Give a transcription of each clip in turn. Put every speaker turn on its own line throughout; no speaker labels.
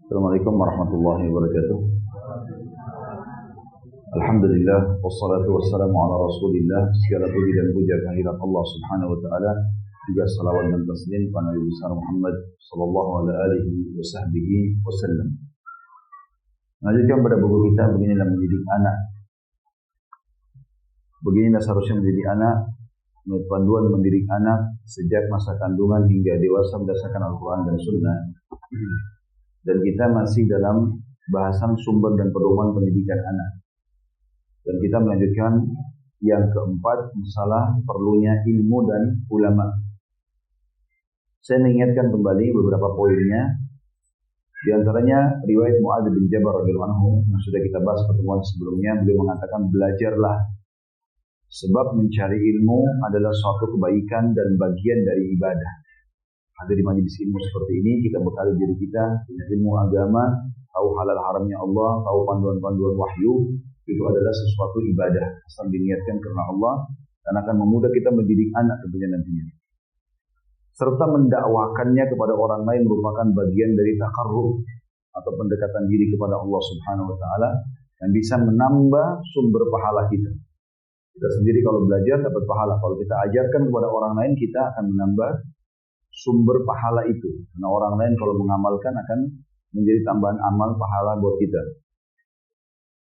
Assalamualaikum warahmatullahi wabarakatuh. Alhamdulillah wassalatu wassalamu ala Rasulillah. Segala puji dan puja kehadirat Allah Subhanahu wa taala, juga salawat dan taslim kepada Nabi besar Muhammad sallallahu alaihi wasallam. Lanjutkan pada buku kita, beginilah mendidik anak. Beginilah seharusnya mendidik anak. Menurut panduan mendidik anak sejak masa kandungan hingga dewasa berdasarkan Al-Quran dan Sunnah. Dan kita masih dalam bahasan sumber dan pedoman pendidikan anak. Dan kita melanjutkan yang keempat, masalah perlunya ilmu dan ulama. Saya mengingatkan kembali beberapa poinnya. Di antaranya riwayat Mu'adz bin Jabal radhiyallahu anhu yang sudah kita bahas pertemuan sebelumnya. Beliau mengatakan, belajarlah, sebab mencari ilmu adalah suatu kebaikan dan bagian dari ibadah. Ada di majelis ilmu seperti ini, kita bekali diri kita punya ilmu agama, tahu halal haramnya Allah, tahu panduan-panduan wahyu. Itu adalah sesuatu ibadah asal diniatkan karena Allah, dan akan memudah kita mendidik anak tentunya nantinya. Serta mendakwakannya kepada orang lain merupakan bagian dari takarrub atau pendekatan diri kepada Allah Subhanahu wa taala, yang bisa menambah sumber pahala kita. Kita sendiri kalau belajar dapat pahala, kalau kita ajarkan kepada orang lain kita akan menambah sumber pahala itu. Karena orang lain kalau mengamalkan akan menjadi tambahan amal pahala buat kita.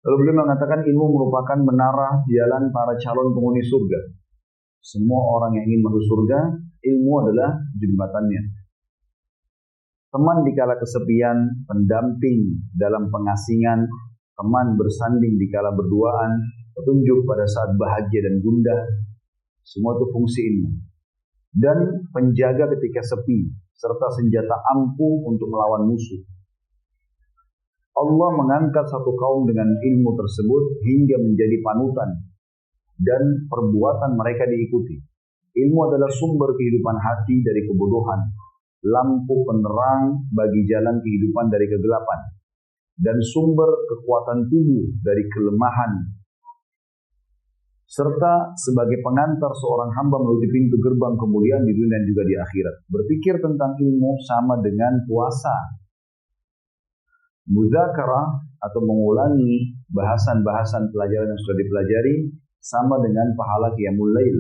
Lalu beliau mengatakan ilmu merupakan menara jalan para calon penghuni surga. Semua orang yang ingin masuk surga, ilmu adalah jembatannya. Teman dikala kesepian, pendamping dalam pengasingan, teman bersanding dikala berduaan, petunjuk pada saat bahagia dan gundah. Semua itu fungsi ilmu. Dan penjaga ketika sepi, serta senjata ampuh untuk melawan musuh. Allah mengangkat satu kaum dengan ilmu tersebut hingga menjadi panutan, dan perbuatan mereka diikuti. Ilmu adalah sumber kehidupan hati dari kebodohan, lampu penerang bagi jalan kehidupan dari kegelapan, dan sumber kekuatan tubuh dari kelemahan, serta sebagai pengantar seorang hamba menuju pintu gerbang kemuliaan di dunia dan juga di akhirat. Berpikir tentang ilmu sama dengan puasa. Mudzakarah atau mengulangi bahasan-bahasan pelajaran yang sudah dipelajari sama dengan pahala qiyamul lail.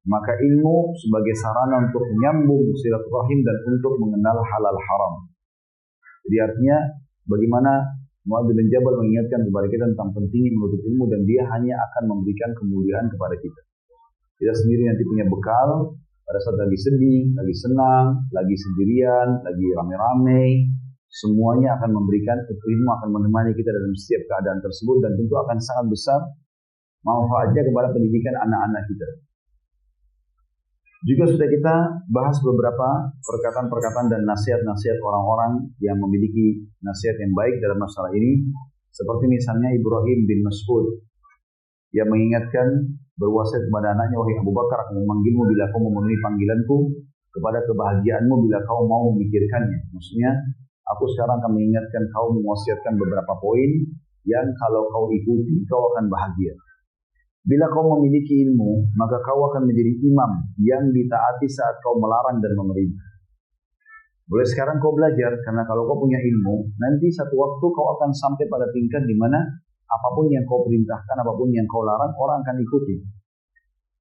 Maka ilmu sebagai sarana untuk menyambung silaturahim dan untuk mengenal halal haram. Jadi artinya bagaimana Mu'adz bin Jabal mengingatkan kepada kita tentang pentingnya menuntut ilmu, dan dia hanya akan memberikan kemuliaan kepada kita. Kita sendiri nanti punya bekal pada saat lagi sedih, lagi senang, lagi sendirian, lagi rame-rame. Semuanya akan memberikan ilmu, akan menemani kita dalam setiap keadaan tersebut, dan tentu akan sangat besar manfaatnya kepada pendidikan anak-anak kita. Juga sudah kita bahas beberapa perkataan-perkataan dan nasihat-nasihat orang-orang yang memiliki nasihat yang baik dalam masalah ini. Seperti misalnya Ibrahim bin Mas'ud yang mengingatkan, berwasiat kepada anaknya, wahai Abu Bakar, aku memanggilmu bila kau memenuhi panggilanku, kepada kebahagiaanmu bila kau mau memikirkannya. Maksudnya, aku sekarang akan mengingatkan kau, mewasiatkan beberapa poin yang kalau kau ikuti, kau akan bahagia. Bila kau memiliki ilmu, maka kau akan menjadi imam yang ditaati saat kau melarang dan memerintah. Boleh sekarang kau belajar, karena kalau kau punya ilmu, nanti satu waktu kau akan sampai pada tingkat di mana apapun yang kau perintahkan, apapun yang kau larang, orang akan ikuti.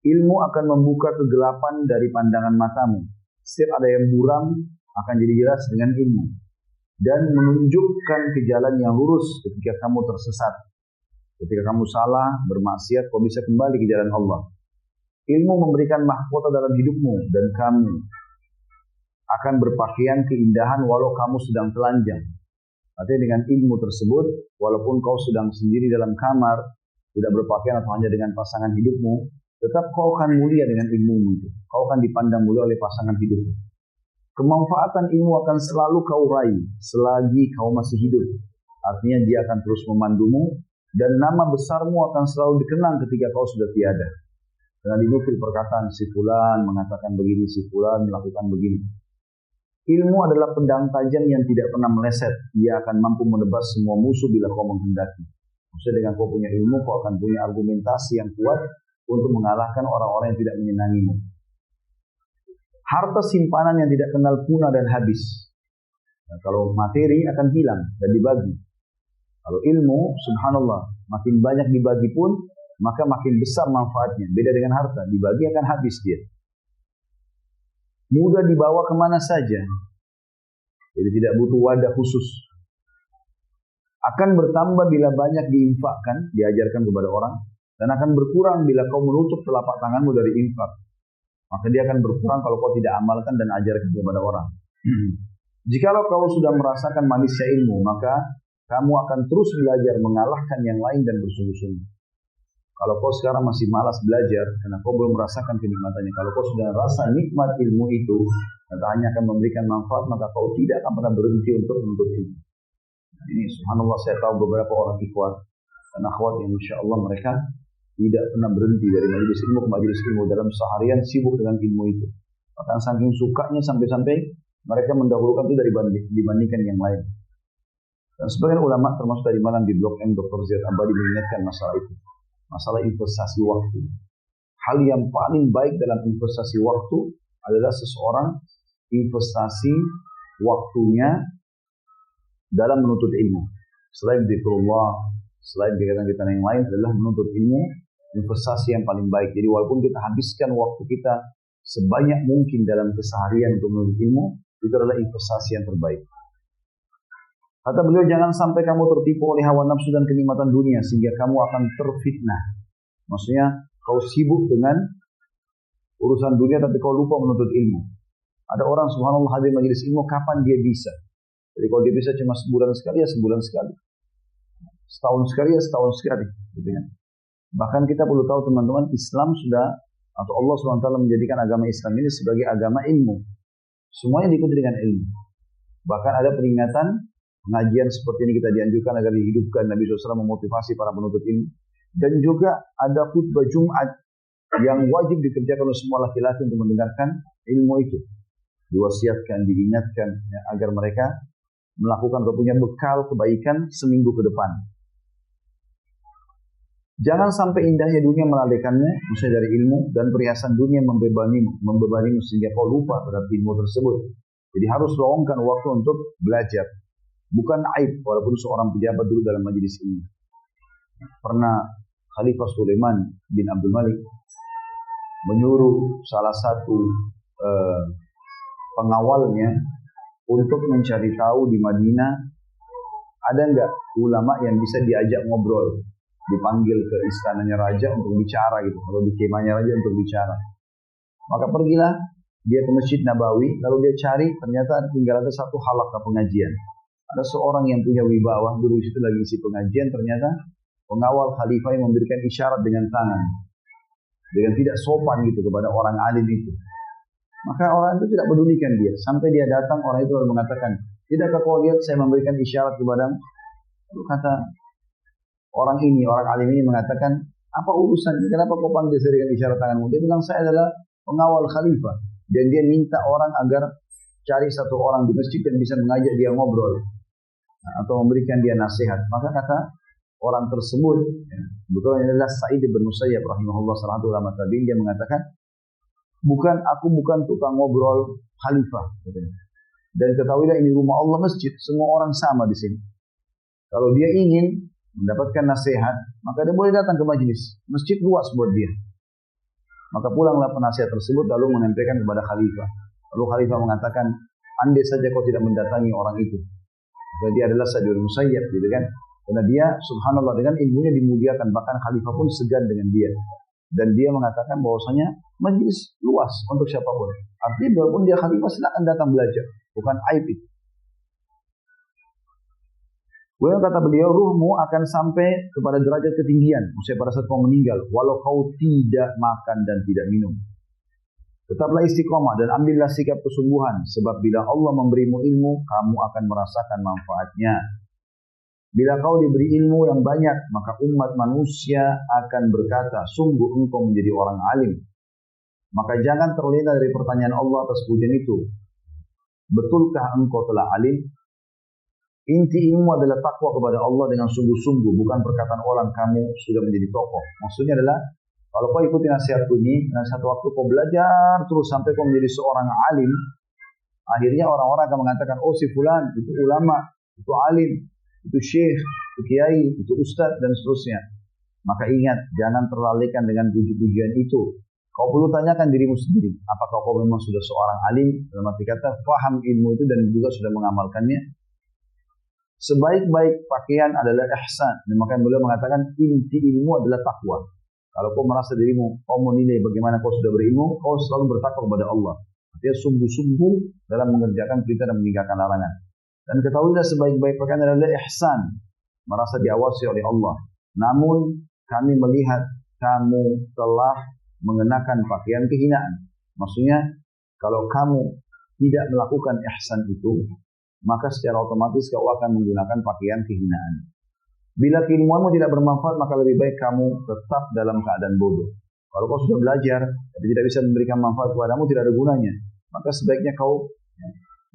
Ilmu akan membuka kegelapan dari pandangan matamu. Setiap ada yang buram akan jadi jelas dengan ilmu, dan menunjukkan ke jalan yang lurus ketika kamu tersesat. Ketika kamu salah, bermaksiat, kau bisa kembali ke jalan Allah. Ilmu memberikan mahkota dalam hidupmu, dan kamu akan berpakaian keindahan walau kamu sedang telanjang. Artinya dengan ilmu tersebut, walaupun kau sedang sendiri dalam kamar, tidak berpakaian atau hanya dengan pasangan hidupmu, tetap kau akan mulia dengan ilmu itu. Kau akan dipandang mulia oleh pasangan hidupmu. Kemanfaatan ilmu akan selalu kau raih selagi kau masih hidup. Artinya dia akan terus memandumu, dan nama besarmu akan selalu dikenang ketika kau sudah tiada. Karena dinukil perkataan si fulan mengatakan begini, si fulan melakukan begini. Ilmu adalah pedang tajam yang tidak pernah meleset. Ia akan mampu menebas semua musuh bila kau menghendaki. Maksudnya dengan kau punya ilmu, kau akan punya argumentasi yang kuat untuk mengalahkan orang-orang yang tidak menyenangimu. Harta simpanan yang tidak kenal punah dan habis. Nah, kalau materi akan hilang dan dibagi. Kalau ilmu, subhanallah, makin banyak dibagi pun, maka makin besar manfaatnya. Beda dengan harta, dibagi akan habis dia. Mudah dibawa kemana saja. Jadi tidak butuh wadah khusus. Akan bertambah bila banyak diinfakkan, diajarkan kepada orang. Dan akan berkurang bila kau menutup telapak tanganmu dari infak. Maka dia akan berkurang kalau kau tidak amalkan dan ajarkan kepada orang. Jikalau kau sudah merasakan manisnya ilmu, maka kamu akan terus belajar mengalahkan yang lain dan bersungguh-sungguh. Kalau kau sekarang masih malas belajar, karena kau belum merasakan kenikmatannya. Kalau kau sudah rasa nikmat ilmu itu, dan hanya akan memberikan manfaat, maka kau tidak akan pernah berhenti untuk menuntut ilmu. Ini subhanallah, saya tahu beberapa orang ikhwat dan akhwat yang insya Allah mereka tidak pernah berhenti dari majelis ilmu ke majelis ilmu, dalam seharian sibuk dengan ilmu itu. Bahkan saking sukanya sampai-sampai mereka mendahulukan itu dibandingkan yang lain. Dan sebagian ulama termasuk tadi malam di Blok M Dr. Z Abadi mengingatkan masalah itu. Masalah investasi waktu. Hal yang paling baik dalam investasi waktu adalah seseorang investasi waktunya dalam menuntut ilmu. Selain zikrullah, selain kegiatan-kegiatan yang lain adalah menuntut ilmu, investasi yang paling baik. Jadi walaupun kita habiskan waktu kita sebanyak mungkin dalam keseharian untuk menuntut ilmu, itu adalah investasi yang terbaik. Kata beliau, jangan sampai kamu tertipu oleh hawa nafsu dan kenikmatan dunia sehingga kamu akan terfitnah. Maksudnya kau sibuk dengan urusan dunia tapi kau lupa menuntut ilmu. Ada orang subhanallah hadir majelis ilmu kapan dia bisa. Jadi kalau dia bisa cuma sebulan sekali ya sebulan sekali. Setahun sekali ya setahun sekali. Gitu kan. Bahkan kita perlu tahu teman-teman, Islam sudah, atau Allah SWT menjadikan agama Islam ini sebagai agama ilmu. Semuanya diikuti dengan ilmu. Bahkan ada peringatan, pengajian seperti ini kita dianjurkan agar dihidupkan. Nabi SAW memotivasi para penuntut ilmu. Dan juga ada khutbah Jumat yang wajib dikerjakan oleh semua laki-laki untuk mendengarkan ilmu itu. Diwasiatkan, diingatkan ya, agar mereka melakukan atau punya bekal kebaikan seminggu ke depan. Jangan sampai indahnya dunia melalaikanmu, maksudnya dari ilmu, dan perhiasan dunia membebanimu sehingga kau lupa terhadap ilmu tersebut. Jadi harus luangkan waktu untuk belajar. Bukan aib walaupun seorang pejabat dulu dalam majelis ini. Pernah Khalifah Sulaiman bin Abdul Malik menyuruh salah satu pengawalnya untuk mencari tahu di Madinah ada enggak ulama yang bisa diajak ngobrol, dipanggil ke istananya raja untuk bicara gitu, atau di kemahnya raja untuk bicara. Maka pergilah dia ke Masjid Nabawi, lalu dia cari, ternyata tinggal ada satu halaqah pengajian. Ada seorang yang punya wibawa, dulu situ lagi isi pengajian, ternyata pengawal khalifah yang memberikan isyarat dengan tangan, dengan tidak sopan gitu kepada orang alim itu. Maka orang itu tidak pedulikan dia. Sampai dia datang, orang itu lalu mengatakan, tidakkah kau lihat saya memberikan isyarat kepadamu? Lalu kata orang ini, orang alim ini mengatakan, apa urusan? Kenapa kau panggil saya dengan isyarat tanganmu? Dia bilang, saya adalah pengawal khalifah. Dan dia minta orang agar cari satu orang di masjid yang bisa mengajak dia ngobrol. Atau memberikan dia nasihat. Maka kata orang tersebut, kebetulan adalah Sa'id bin Musayyab rahimahullah, salah satu ulama tabi'in, dia mengatakan, aku bukan tukang ngobrol khalifah. Dan ketahuilah ini rumah Allah masjid, semua orang sama di sini. Kalau dia ingin mendapatkan nasihat, maka dia boleh datang ke majlis. Masjid luas buat dia. Maka pulanglah penasihat tersebut lalu menyampaikan kepada khalifah. Lalu khalifah mengatakan, andai saja kau tidak mendatangi orang itu. Dan dia adalah Sa'id bin Musayyab, gitu kan? Karena dia subhanallah dengan ilmunya dimuliakan, bahkan khalifah pun segan dengan dia. Dan dia mengatakan bahwasanya majlis luas untuk siapapun. Artinya walaupun dia khalifah silakan datang belajar, bukan aib itu. Kemudian kata beliau, ruhmu akan sampai kepada derajat ketinggian, maksudnya pada saat kau meninggal, walau kau tidak makan dan tidak minum. Tetaplah istiqomah dan ambillah sikap kesungguhan, sebab bila Allah memberimu ilmu, kamu akan merasakan manfaatnya. Bila kau diberi ilmu yang banyak, maka umat manusia akan berkata, sungguh engkau menjadi orang alim. Maka jangan terlena dari pertanyaan Allah atas pujian itu. Betulkah engkau telah alim? Inti ilmu adalah takwa kepada Allah dengan sungguh-sungguh, bukan perkataan orang kamu sudah menjadi tokoh. Maksudnya adalah, kalau kau ikuti nasihatku ini, dan satu waktu kau belajar terus sampai kau menjadi seorang alim, Akhirnya orang-orang akan mengatakan, oh si fulan itu ulama, itu alim, itu syekh, itu kiai, itu ustadz dan seterusnya. Maka ingat, jangan terlalaikan dengan puji-pujian itu. Kau perlu tanyakan dirimu sendiri, apakah kau memang sudah seorang alim, dalam arti kata faham ilmu itu dan juga sudah mengamalkannya. Sebaik-baik pakaian adalah ihsan. Dan makanya beliau mengatakan inti ilmu adalah takwa. Kalau kau merasa dirimu, kau menilai bagaimana kau sudah berilmu, kau selalu bertakwa kepada Allah. Artinya sungguh-sungguh dalam mengerjakan perintah dan meninggalkan larangan. Dan ketahuilah sebaik-baik pakaian adalah ihsan, merasa diawasi oleh Allah. Namun kami melihat kamu telah mengenakan pakaian kehinaan. Maksudnya kalau kamu tidak melakukan ihsan itu, maka secara otomatis kau akan menggunakan pakaian kehinaan. Bila keilmuanmu tidak bermanfaat, maka lebih baik kamu tetap dalam keadaan bodoh. Kalau kau sudah belajar, tapi tidak bisa memberikan manfaat kepadamu, tidak ada gunanya. Maka sebaiknya kau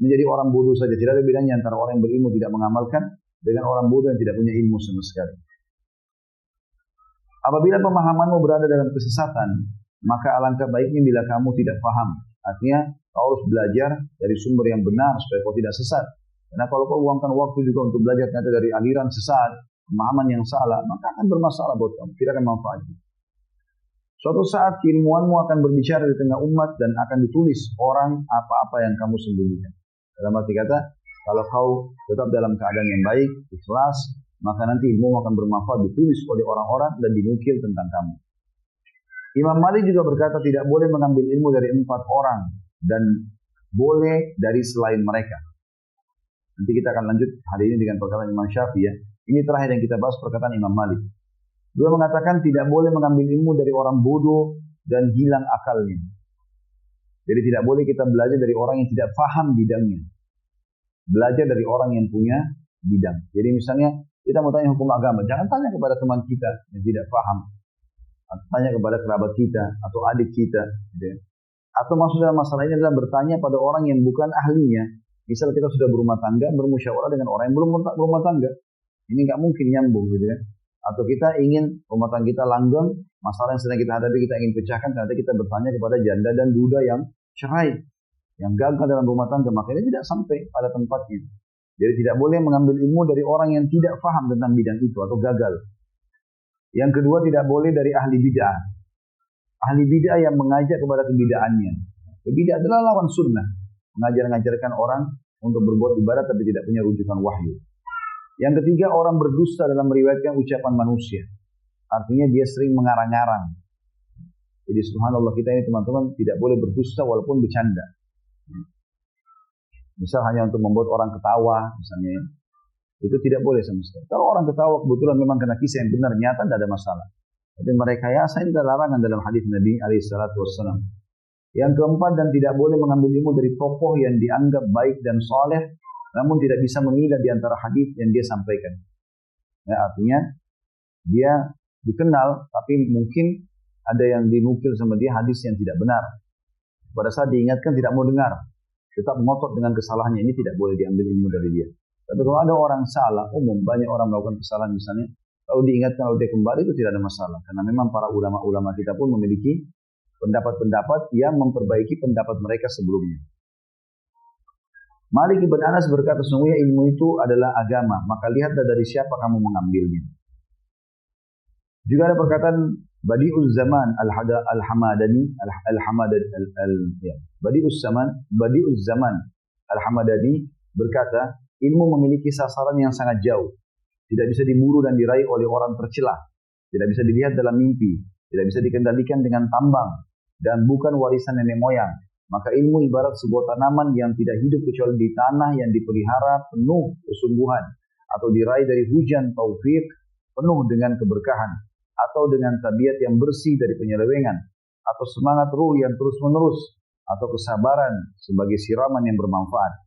menjadi orang bodoh saja. Tidak ada bedanya antara orang yang berilmu tidak mengamalkan dengan orang bodoh yang tidak punya ilmu sama sekali. Apabila pemahamanmu berada dalam kesesatan, maka alangkah baiknya bila kamu tidak paham. Artinya, kau harus belajar dari sumber yang benar supaya kau tidak sesat. Karena kalau kau luangkan waktu juga untuk belajar ternyata dari aliran sesat, pemahaman yang salah, maka akan bermasalah buat kamu, tidak akan manfaatnya. Suatu saat keilmuanmu akan berbicara di tengah umat dan akan ditulis orang apa-apa yang kamu sembunyikan. Dalam arti kata, kalau kau tetap dalam keadaan yang baik, ikhlas, maka nanti ilmu akan bermanfaat, ditulis oleh orang-orang dan dinukil tentang kamu. Imam Malik juga berkata tidak boleh mengambil ilmu dari 4 orang dan boleh dari selain mereka. Nanti kita akan lanjut hari ini dengan perkataan Imam Syafi'i ya. Ini terakhir yang kita bahas perkataan Imam Malik. Dia mengatakan tidak boleh mengambil ilmu dari orang bodoh dan hilang akalnya. Jadi tidak boleh kita belajar dari orang yang tidak paham bidangnya. Belajar dari orang yang punya bidang. Jadi misalnya kita mau tanya hukum agama, jangan tanya kepada teman kita yang tidak paham. Atau tanya kepada kerabat kita atau adik kita. Gitu. Atau maksud dalam masalah ini adalah bertanya pada orang yang bukan ahlinya. Misal kita sudah berumah tangga, bermusyawarah dengan orang yang belum berumah tangga. Ini nggak mungkin nyambung gitu ya. Atau kita ingin rumah tangga kita langgeng, masalah yang sedang kita hadapi kita ingin pecahkan, ternyata kita bertanya kepada janda dan duda yang cerai, yang gagal dalam rumah tangga, makanya tidak sampai pada tempatnya. Jadi tidak boleh mengambil ilmu dari orang yang tidak paham tentang bidang itu atau gagal. Yang kedua, tidak boleh dari ahli bid'ah. Ahli bid'ah yang mengajak kepada kebidaannya. Bid'ah adalah lawan sunnah. Mengajar-ngajarkan orang untuk berbuat ibadah tapi tidak punya rujukan wahyu. Yang ketiga, orang berdusta dalam meriwayatkan ucapan manusia. Artinya dia sering mengarang-arang. Jadi subhanallah kita ini teman-teman tidak boleh berdusta walaupun bercanda. Misal hanya untuk membuat orang ketawa misalnya. Itu tidak boleh sama sekali. Kalau orang ketawa kebetulan memang kena kisah yang benar, nyata tidak ada masalah. Tapi merekayasa ini adalah larangan dalam hadis Nabi SAW. Yang keempat, dan tidak boleh mengambil ilmu dari tokoh yang dianggap baik dan soleh, namun tidak bisa memilah di antara hadis yang dia sampaikan. Ya, artinya dia dikenal, tapi mungkin ada yang dinukil sama dia hadis yang tidak benar. Pada saat diingatkan tidak mau dengar, tetap ngotot dengan kesalahannya, ini tidak boleh diambil ilmu dari dia. Tapi kalau ada orang salah, umum banyak orang melakukan kesalahan misalnya, kalau diingatkan oleh dia kembali itu tidak ada masalah. Karena memang para ulama-ulama kita pun memiliki pendapat-pendapat yang memperbaiki pendapat mereka sebelumnya. Malik ibn Anas berkata, sesungguhnya ilmu itu adalah agama, maka lihatlah dari siapa kamu mengambilnya. Juga ada perkataan Badi'uz Zaman Al-Hamadani Badi'uz Zaman Al-Hamadani berkata, ilmu memiliki sasaran yang sangat jauh. Tidak bisa diburu dan diraih oleh orang tercela. Tidak bisa dilihat dalam mimpi. Tidak bisa dikendalikan dengan tambang. Dan bukan warisan nenek moyang. Maka ilmu ibarat sebuah tanaman yang tidak hidup kecuali di tanah yang dipelihara penuh kesungguhan. Atau diraih dari hujan taufik penuh dengan keberkahan. Atau dengan tabiat yang bersih dari penyelewengan. Atau semangat ruh yang terus menerus. Atau kesabaran sebagai siraman yang bermanfaat.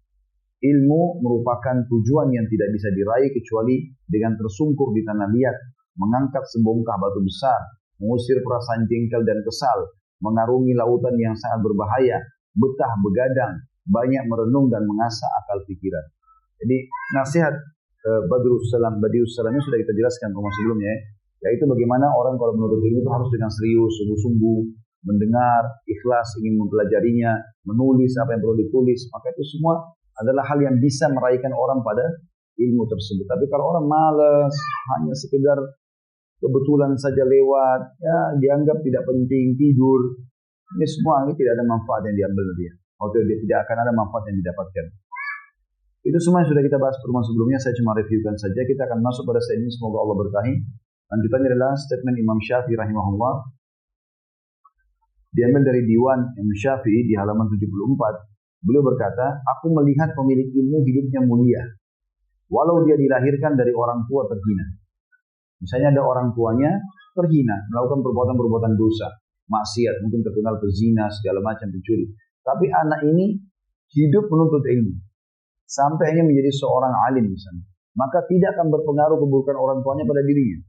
Ilmu merupakan tujuan yang tidak bisa diraih kecuali dengan tersungkur di tanah liat, mengangkat sebongkah batu besar, mengusir perasaan jengkel dan kesal, mengarungi lautan yang sangat berbahaya, betah begadang, banyak merenung dan mengasah akal pikiran. Jadi nasihat Badi'us Salam ini sudah kita jelaskan sebelumnya, yaitu bagaimana orang kalau menuntut ilmu itu harus dengan serius, sungguh-sungguh, mendengar, ikhlas ingin mempelajarinya, menulis apa yang perlu ditulis, maka itu semua adalah hal yang bisa meraihkan orang pada ilmu tersebut. Tapi kalau orang malas, hanya sekedar kebetulan saja lewat, ya dianggap tidak penting, tidur, ini semua ini tidak ada manfaat yang diambil dari dia. Atau tidak akan ada manfaat yang didapatkan. Itu semua yang sudah kita bahas pertemuan sebelumnya, saya cuma reviewkan saja. Kita akan masuk pada slide ini, semoga Allah berkahi. Lanjutannya adalah statement Imam Syafi'i rahimahullah. Diambil dari Diwan Imam Syafi'i di halaman 74. Beliau berkata, aku melihat pemilik ilmu hidupnya mulia, walau dia dilahirkan dari orang tua terhina. Misalnya ada orang tuanya terhina, melakukan perbuatan-perbuatan dosa, maksiat, mungkin terkenal pezina, segala macam pencuri. Tapi anak ini hidup menuntut ilmu, sampai hanya menjadi seorang alim misalnya. Maka tidak akan berpengaruh keburukan orang tuanya pada dirinya.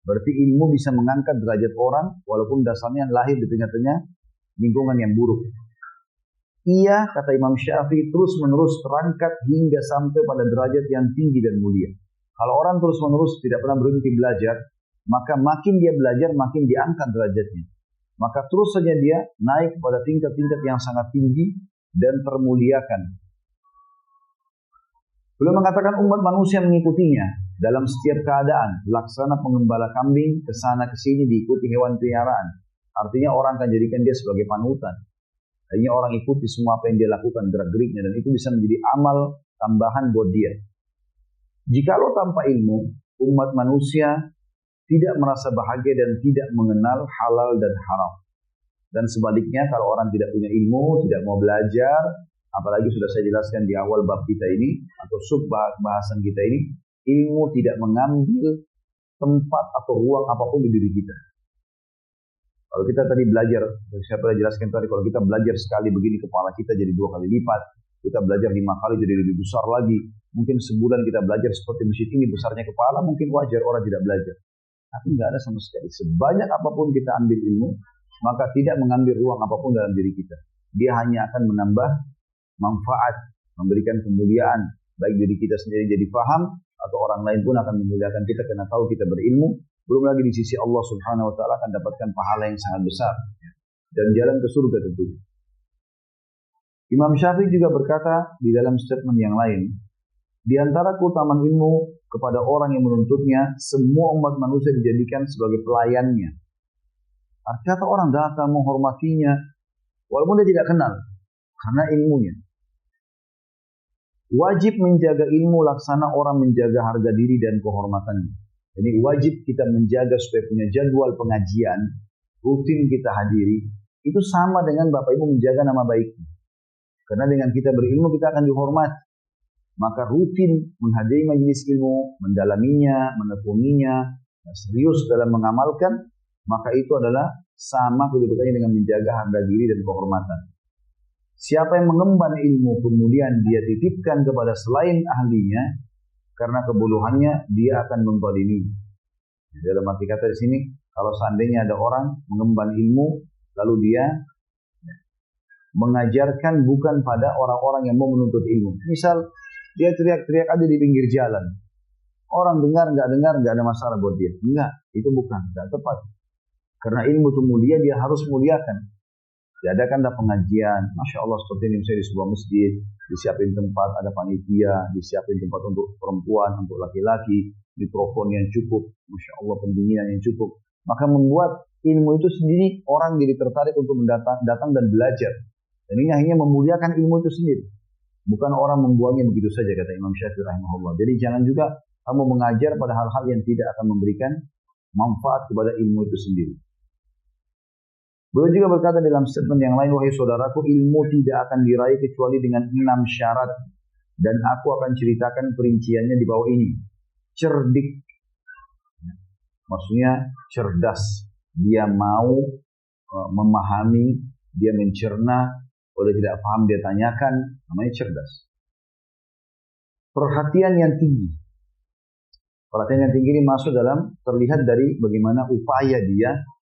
Berarti ilmu bisa mengangkat derajat orang, walaupun dasarnya lahir di tengah-tengah lingkungan yang buruk. Ia, kata Imam Syafi'i, terus-menerus terangkat hingga sampai pada derajat yang tinggi dan mulia. Kalau orang terus-menerus tidak pernah berhenti belajar, maka makin dia belajar, makin diangkat derajatnya. Maka terus saja dia naik pada tingkat-tingkat yang sangat tinggi dan termuliakan. Beliau mengatakan umat manusia mengikutinya dalam setiap keadaan, laksana pengembala kambing kesana kesini diikuti hewan peliharaan. Artinya orang akan jadikan dia sebagai panutan. Artinya orang ikuti semua apa yang dia lakukan, gerak-geriknya, dan itu bisa menjadi amal tambahan buat dia. Jikalau tanpa ilmu, umat manusia tidak merasa bahagia dan tidak mengenal halal dan haram. Dan sebaliknya, kalau orang tidak punya ilmu, tidak mau belajar, apalagi sudah saya jelaskan di awal bab kita ini, atau sub bahasan kita ini, ilmu tidak mengambil tempat atau ruang apapun di diri kita. Kalau kita tadi belajar, saya pernah jelaskan tadi, kalau kita belajar sekali begini, kepala kita jadi 2 kali lipat. Kita belajar 5 kali jadi lebih besar lagi. Mungkin sebulan kita belajar seperti masjid ini, besarnya kepala, mungkin wajar orang tidak belajar. Tapi nggak ada sama sekali. Sebanyak apapun kita ambil ilmu, maka tidak mengambil ruang apapun dalam diri kita. Dia hanya akan menambah manfaat, memberikan kemuliaan, baik diri kita sendiri jadi paham, atau orang lain pun akan memuliakan kita karena tahu kita berilmu. Belum lagi di sisi Allah Subhanahu wa Ta'ala akan dapatkan pahala yang sangat besar dan jalan ke surga tentunya. Imam Syafi'i juga berkata di dalam statement yang lain, di antara keutamaan ilmu kepada orang yang menuntutnya, semua umat manusia dijadikan sebagai pelayannya. Artinya kata orang datang menghormatinya, walaupun dia tidak kenal, karena ilmunya. Wajib menjaga ilmu laksana orang menjaga harga diri dan kehormatannya. Jadi wajib kita menjaga supaya punya jadwal pengajian, rutin kita hadiri, itu sama dengan Bapak Ibu menjaga nama baiknya. Karena dengan kita berilmu kita akan dihormati. Maka rutin menghadiri majelis ilmu, mendalaminya, menekuninya, serius dalam mengamalkan, maka itu adalah sama kedudukannya dengan menjaga harga diri dan kehormatan. Siapa yang mengemban ilmu kemudian dia titipkan kepada selain ahlinya, karena kebodohannya dia akan menzalimi. Dalam arti kata di sini, kalau seandainya ada orang mengemban ilmu, lalu dia mengajarkan bukan pada orang-orang yang mau menuntut ilmu. Misal dia teriak-teriak aja di pinggir jalan, orang dengar nggak ada masalah buat dia. Enggak, itu bukan, nggak tepat. Karena ilmu itu mulia, dia harus muliakan. Diadakanlah pengajian, Masya Allah seperti ini misalnya di sebuah masjid, disiapin tempat, ada panitia, disiapin tempat untuk perempuan, untuk laki-laki, mikrofon yang cukup, Masya Allah pendinginan yang cukup. Maka membuat ilmu itu sendiri orang jadi tertarik untuk datang dan belajar. Dan ini akhirnya memuliakan ilmu itu sendiri. Bukan orang membuangnya begitu saja, kata Imam Syafi'i rahimahullah. Jadi jangan juga kamu mengajar pada hal-hal yang tidak akan memberikan manfaat kepada ilmu itu sendiri. Beliau juga berkata dalam statement yang lain, wahai saudaraku, ilmu tidak akan diraih kecuali dengan 6 syarat. Dan aku akan ceritakan perinciannya di bawah ini. Cerdik. Maksudnya cerdas. Dia mau memahami, dia mencerna. Kalau tidak paham dia tanyakan, namanya cerdas. Perhatian yang tinggi. Perhatian yang tinggi ini masuk dalam, terlihat dari bagaimana upaya dia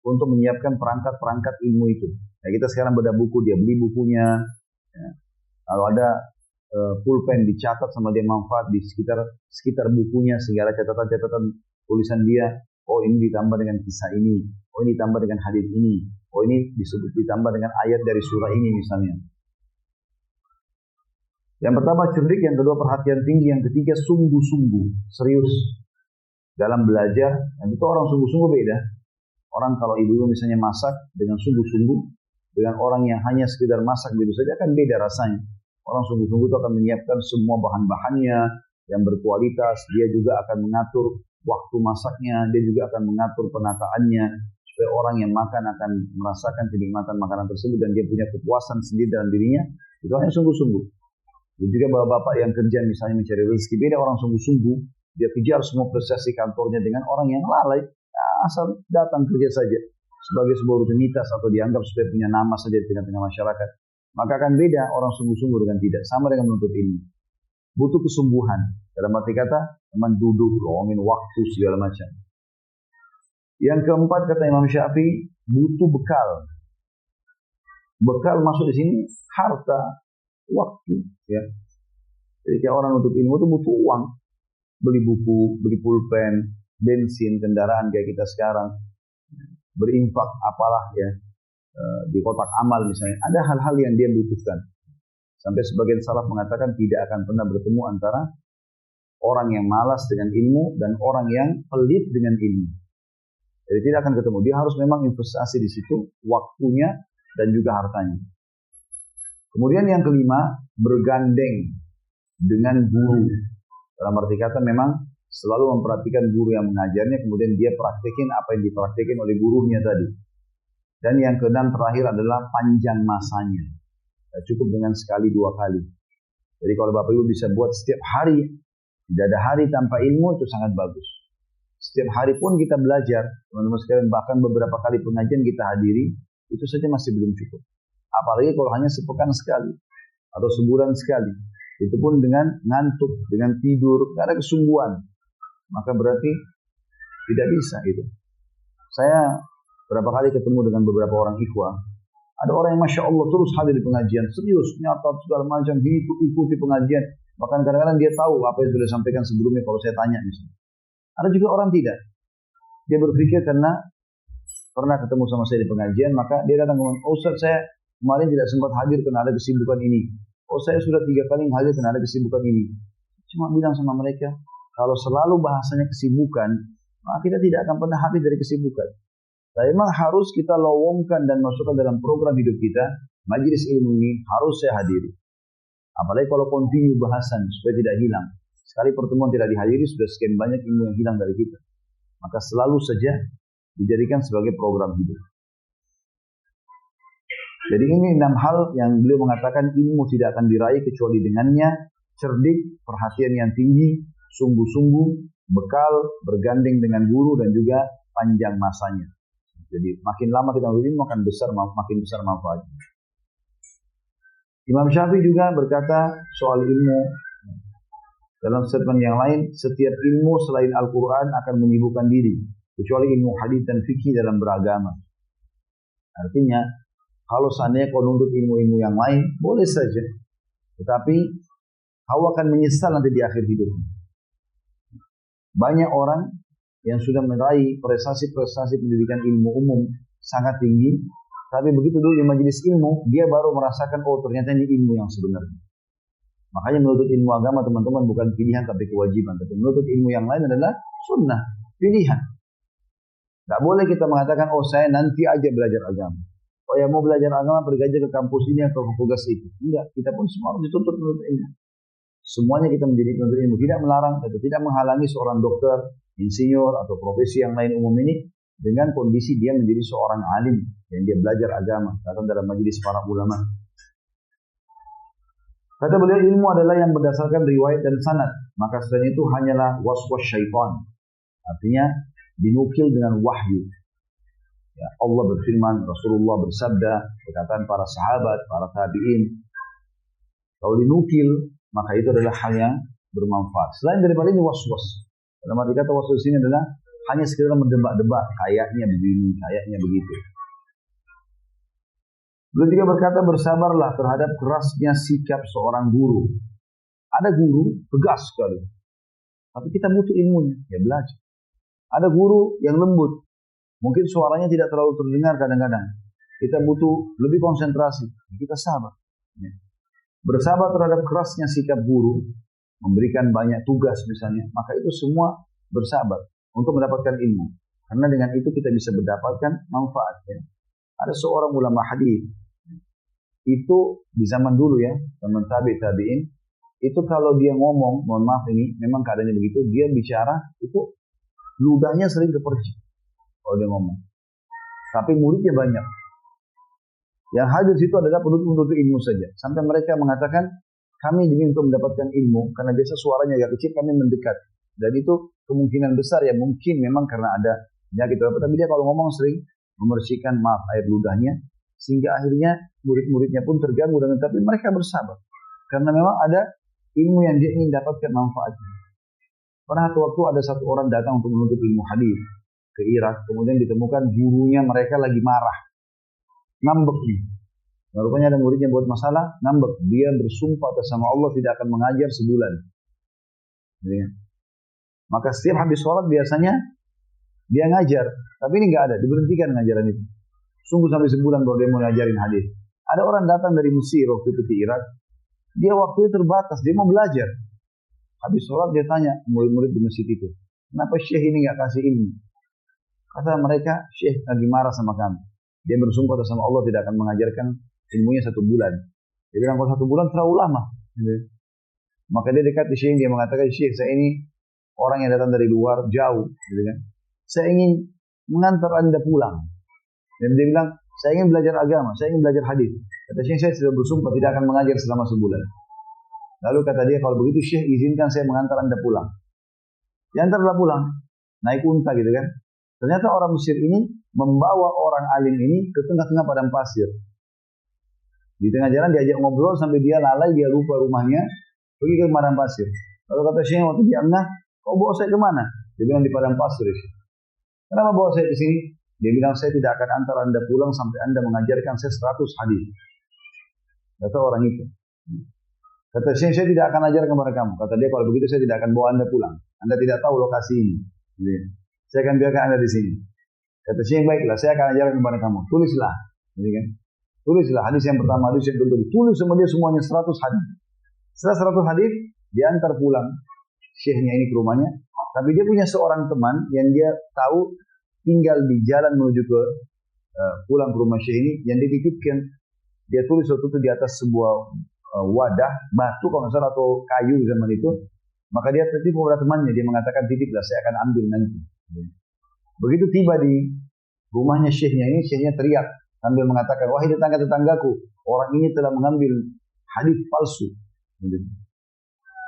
untuk menyiapkan perangkat-perangkat ilmu itu. Nah, kita sekarang bedah buku, dia beli bukunya. Ya. Kalau ada pulpen dicatat sama dia manfaat di sekitar bukunya, segala catatan-catatan tulisan dia. Oh ini ditambah dengan kisah ini, oh ini ditambah dengan hadis ini. Oh ini disebut ditambah dengan ayat dari surah ini misalnya. Yang pertama cerdik, yang kedua perhatian tinggi, yang ketiga sungguh-sungguh, serius dalam belajar. Dan itu orang sungguh-sungguh beda. Orang kalau ibu misalnya masak dengan sungguh-sungguh, dengan orang yang hanya sekedar masak begitu saja akan beda rasanya. Orang sungguh-sungguh itu akan menyiapkan semua bahan-bahannya yang berkualitas. Dia juga akan mengatur waktu masaknya. Dia juga akan mengatur penataannya. Supaya orang yang makan akan merasakan kenikmatan makanan tersebut. Dan dia punya kepuasan sendiri dalam dirinya. Itu hanya sungguh-sungguh. Dan juga bapak-bapak yang kerja misalnya mencari rezeki. Beda orang sungguh-sungguh. Dia kejar semua prestasi kantornya dengan orang yang lalai. Asal datang kerja saja. Sebagai sebuah rutinitas atau dianggap supaya punya nama saja di tengah-tengah masyarakat. Maka akan beda orang sungguh-sungguh dengan tidak. Sama dengan menuntut ilmu. Butuh kesungguhan. Dalam arti kata, teman duduk, luangin waktu, segala macam. Yang keempat kata Imam Syafi'i, butuh bekal. Bekal masuk di sini, harta, waktu. Ya. Jadi kayak orang menuntut ilmu itu butuh uang. Beli buku, beli pulpen, bensin, kendaraan kayak kita sekarang. Berinfak apalah ya. Di kotak amal misalnya. Ada hal-hal yang dia butuhkan. Sampai sebagian salaf mengatakan tidak akan pernah bertemu antara orang yang malas dengan ilmu dan orang yang pelit dengan ilmu. Jadi tidak akan ketemu. Dia harus memang investasi di situ, waktunya dan juga hartanya. Kemudian yang kelima, bergandeng dengan guru. Dalam arti kata memang selalu memperhatikan guru yang mengajarnya, kemudian dia praktekin apa yang dipraktekin oleh gurunya tadi. Dan yang keenam terakhir adalah panjang masanya. Cukup dengan sekali dua kali. Jadi kalau Bapak Ibu bisa buat setiap hari, tidak ada hari tanpa ilmu, itu sangat bagus. Setiap hari pun kita belajar, teman-teman sekalian, bahkan beberapa kali pengajian kita hadiri, itu saja masih belum cukup. Apalagi kalau hanya sepekan sekali atau sebulan sekali. Itu pun dengan ngantuk, dengan tidur, tidak ada kesungguhan. Maka berarti tidak bisa itu. Saya berapa kali ketemu dengan beberapa orang ikhwah. Ada orang yang Masya Allah terus hadir di pengajian. Serius, nyatat segala macam, ikuti pengajian. Bahkan kadang-kadang dia tahu apa yang sudah disampaikan sebelumnya kalau saya tanya misalnya. Ada juga orang tidak. Dia berpikir karena pernah ketemu sama saya di pengajian, maka dia datang ngomong, oh Ustaz saya kemarin tidak sempat hadir karena ada kesibukan ini. Oh saya sudah 3 kali hadir karena ada kesibukan ini. Cuma bilang sama mereka, kalau selalu bahasanya kesibukan, maka kita tidak akan pernah habis dari kesibukan. Tapi memang harus kita lowongkan dan masukkan dalam program hidup kita, majelis ilmu ini harus saya hadiri. Apalagi kalau continue bahasan supaya tidak hilang. Sekali pertemuan tidak dihadiri, sudah sekian banyak ilmu yang hilang dari kita. Maka selalu saja dijadikan sebagai program hidup. Jadi ini 6 hal yang beliau mengatakan ilmu tidak akan diraih kecuali dengannya. Cerdik, perhatian yang tinggi, sungguh-sungguh, bekal, bergandeng dengan guru, dan juga panjang masanya. Jadi makin lama kita berilmu makin besar manfaatnya. Imam Syafi'i juga berkata soal ilmu dalam statement yang lain, setiap ilmu selain Al-Quran akan menyibukkan diri, kecuali ilmu hadis dan fikih dalam beragama. Artinya, kalau seandainya kau nuntut ilmu-ilmu yang lain, boleh saja. Tetapi, kau akan menyesal nanti di akhir hidupmu. Banyak orang yang sudah meraih prestasi-prestasi pendidikan ilmu umum sangat tinggi, tapi begitu dulu di majelis ilmu, dia baru merasakan, oh ternyata ini ilmu yang sebenarnya. Makanya menuntut ilmu agama teman-teman bukan pilihan tapi kewajiban. Tapi menuntut ilmu yang lain adalah sunnah, pilihan. Tidak boleh kita mengatakan, oh saya nanti aja belajar agama. Oh ya mau belajar agama pergi aja ke kampus ini atau ke tugas itu. Enggak, kita pun semua harus dituntut menuntut ilmu. Semuanya kita menjadi penuntut ilmu. Tidak melarang atau tidak menghalangi seorang dokter, insinyur atau profesi yang lain umum ini dengan kondisi dia menjadi seorang alim yang dia belajar agama, datang dalam majelis para ulama. Kata beliau, ilmu adalah yang berdasarkan riwayat dan sanad, maka selain itu hanyalah waswas syaitan. Artinya dinukil dengan wahyu. Ya, Allah berfirman, Rasulullah bersabda, perkataan para sahabat, para tabi'in. Kalau dinukil, maka itu adalah hal yang bermanfaat. Selain daripada ini waswas. Dalam arti kata waswas ini adalah hanya sekedar mendebat-debat, kayaknya begini, kayaknya begitu. Beliau juga berkata, bersabarlah terhadap kerasnya sikap seorang guru. Ada guru tegas sekali, tapi kita butuh ilmunya, ya belajar. Ada guru yang lembut, mungkin suaranya tidak terlalu terdengar kadang-kadang, kita butuh lebih konsentrasi, kita sabar. Ya. Bersabar terhadap kerasnya sikap guru, memberikan banyak tugas misalnya, maka itu semua bersabar untuk mendapatkan ilmu. Karena dengan itu kita bisa mendapatkan manfaat. Ya. Ada seorang ulama hadis itu di zaman dulu ya, zaman tabi'in, itu kalau dia ngomong, mohon maaf ini, memang keadaannya begitu, dia bicara itu ludahnya sering kepercik kalau dia ngomong. Tapi muridnya banyak. Yang hadir situ adalah penuntut ilmu saja. Sampai mereka mengatakan, kami ingin untuk mendapatkan ilmu, karena biasa suaranya agak kecil, kami mendekat. Dan itu kemungkinan besar ya, mungkin memang karena ada penyakit. Tapi dia kalau ngomong sering membersihkan air ludahnya, sehingga akhirnya murid-muridnya pun terganggu dengan, tapi mereka bersabar. Karena memang ada ilmu yang dia ingin dapatkan manfaatnya. Pernah waktu ada satu orang datang untuk menuntut ilmu hadis ke Irak, kemudian ditemukan gurunya mereka lagi marah, ngambek nih. Nah, rupanya ada muridnya buat masalah, ngambek. Dia bersumpah atas nama Allah tidak akan mengajar sebulan. Ya. Maka setiap habis sholat biasanya dia ngajar, tapi ini nggak ada, diberhentikan ngajaran itu. Sungguh sampai sebulan baru dia mau ngajarin hadis. Ada orang datang dari Mesir waktu itu ke Irak, dia waktunya terbatas, dia mau belajar. Habis sholat dia tanya murid-murid di masjid itu, kenapa Syekh ini nggak kasih ilmu? Kata mereka, Syekh lagi marah sama kami. Dia bersumpah atas nama Allah tidak akan mengajarkan ilmunya 1 bulan. Dia bilang kalau 1 bulan terlalu lama. Maka dia dekat di Syekh, dia mengatakan, Syekh saya ini orang yang datang dari luar jauh, saya ingin mengantar Anda pulang. Dan dia bilang, saya ingin belajar agama, saya ingin belajar hadis. Kata Syekh, saya sudah bersumpah tidak akan mengajar selama sebulan. Lalu kata dia, kalau begitu Syekh izinkan saya mengantar Anda pulang. Diantarlah pulang, naik unta gitu kan. Ternyata orang Mesir ini membawa orang alim ini ke tengah-tengah padang pasir. Di tengah jalan diajak ngobrol sampai dia lalai, dia lupa rumahnya, pergi ke padang pasir. Lalu kata Syekh waktu dia kau bawa saya kemana? Dia bilang di padang pasir. Kenapa bawa saya ke sini? Dia bilang saya tidak akan antar Anda pulang sampai Anda mengajarkan saya 100 hadis. Kata orang itu. Kata Syekh, saya tidak akan ajar kepada kamu. Kata dia, kalau begitu saya tidak akan bawa Anda pulang. Anda tidak tahu lokasi ini. Saya akan biarkan Anda di sini. Kata Syekh, baiklah, saya akan ajarkan kepada kamu. Tulislah. Tulislah hadis yang pertama, hadis yang kedua. Tulis sama dia semuanya 100 hadis. Setelah 100 hadis, dia antar pulang Syekhnya ini ke rumahnya. Tapi dia punya seorang teman yang dia tahu tinggal di jalan menuju ke pulang ke rumah Syekh ini, yang dititipkan. Dia tulis waktu itu di atas sebuah wadah batu kalau nggak salah atau kayu zaman itu. Maka dia titip kepada temannya, dia mengatakan titiplah, saya akan ambil nanti. Begitu tiba di rumahnya Syekhnya ini, Syekhnya teriak sambil mengatakan, wahai tetangga-tetanggaku, orang ini telah mengambil hadis palsu.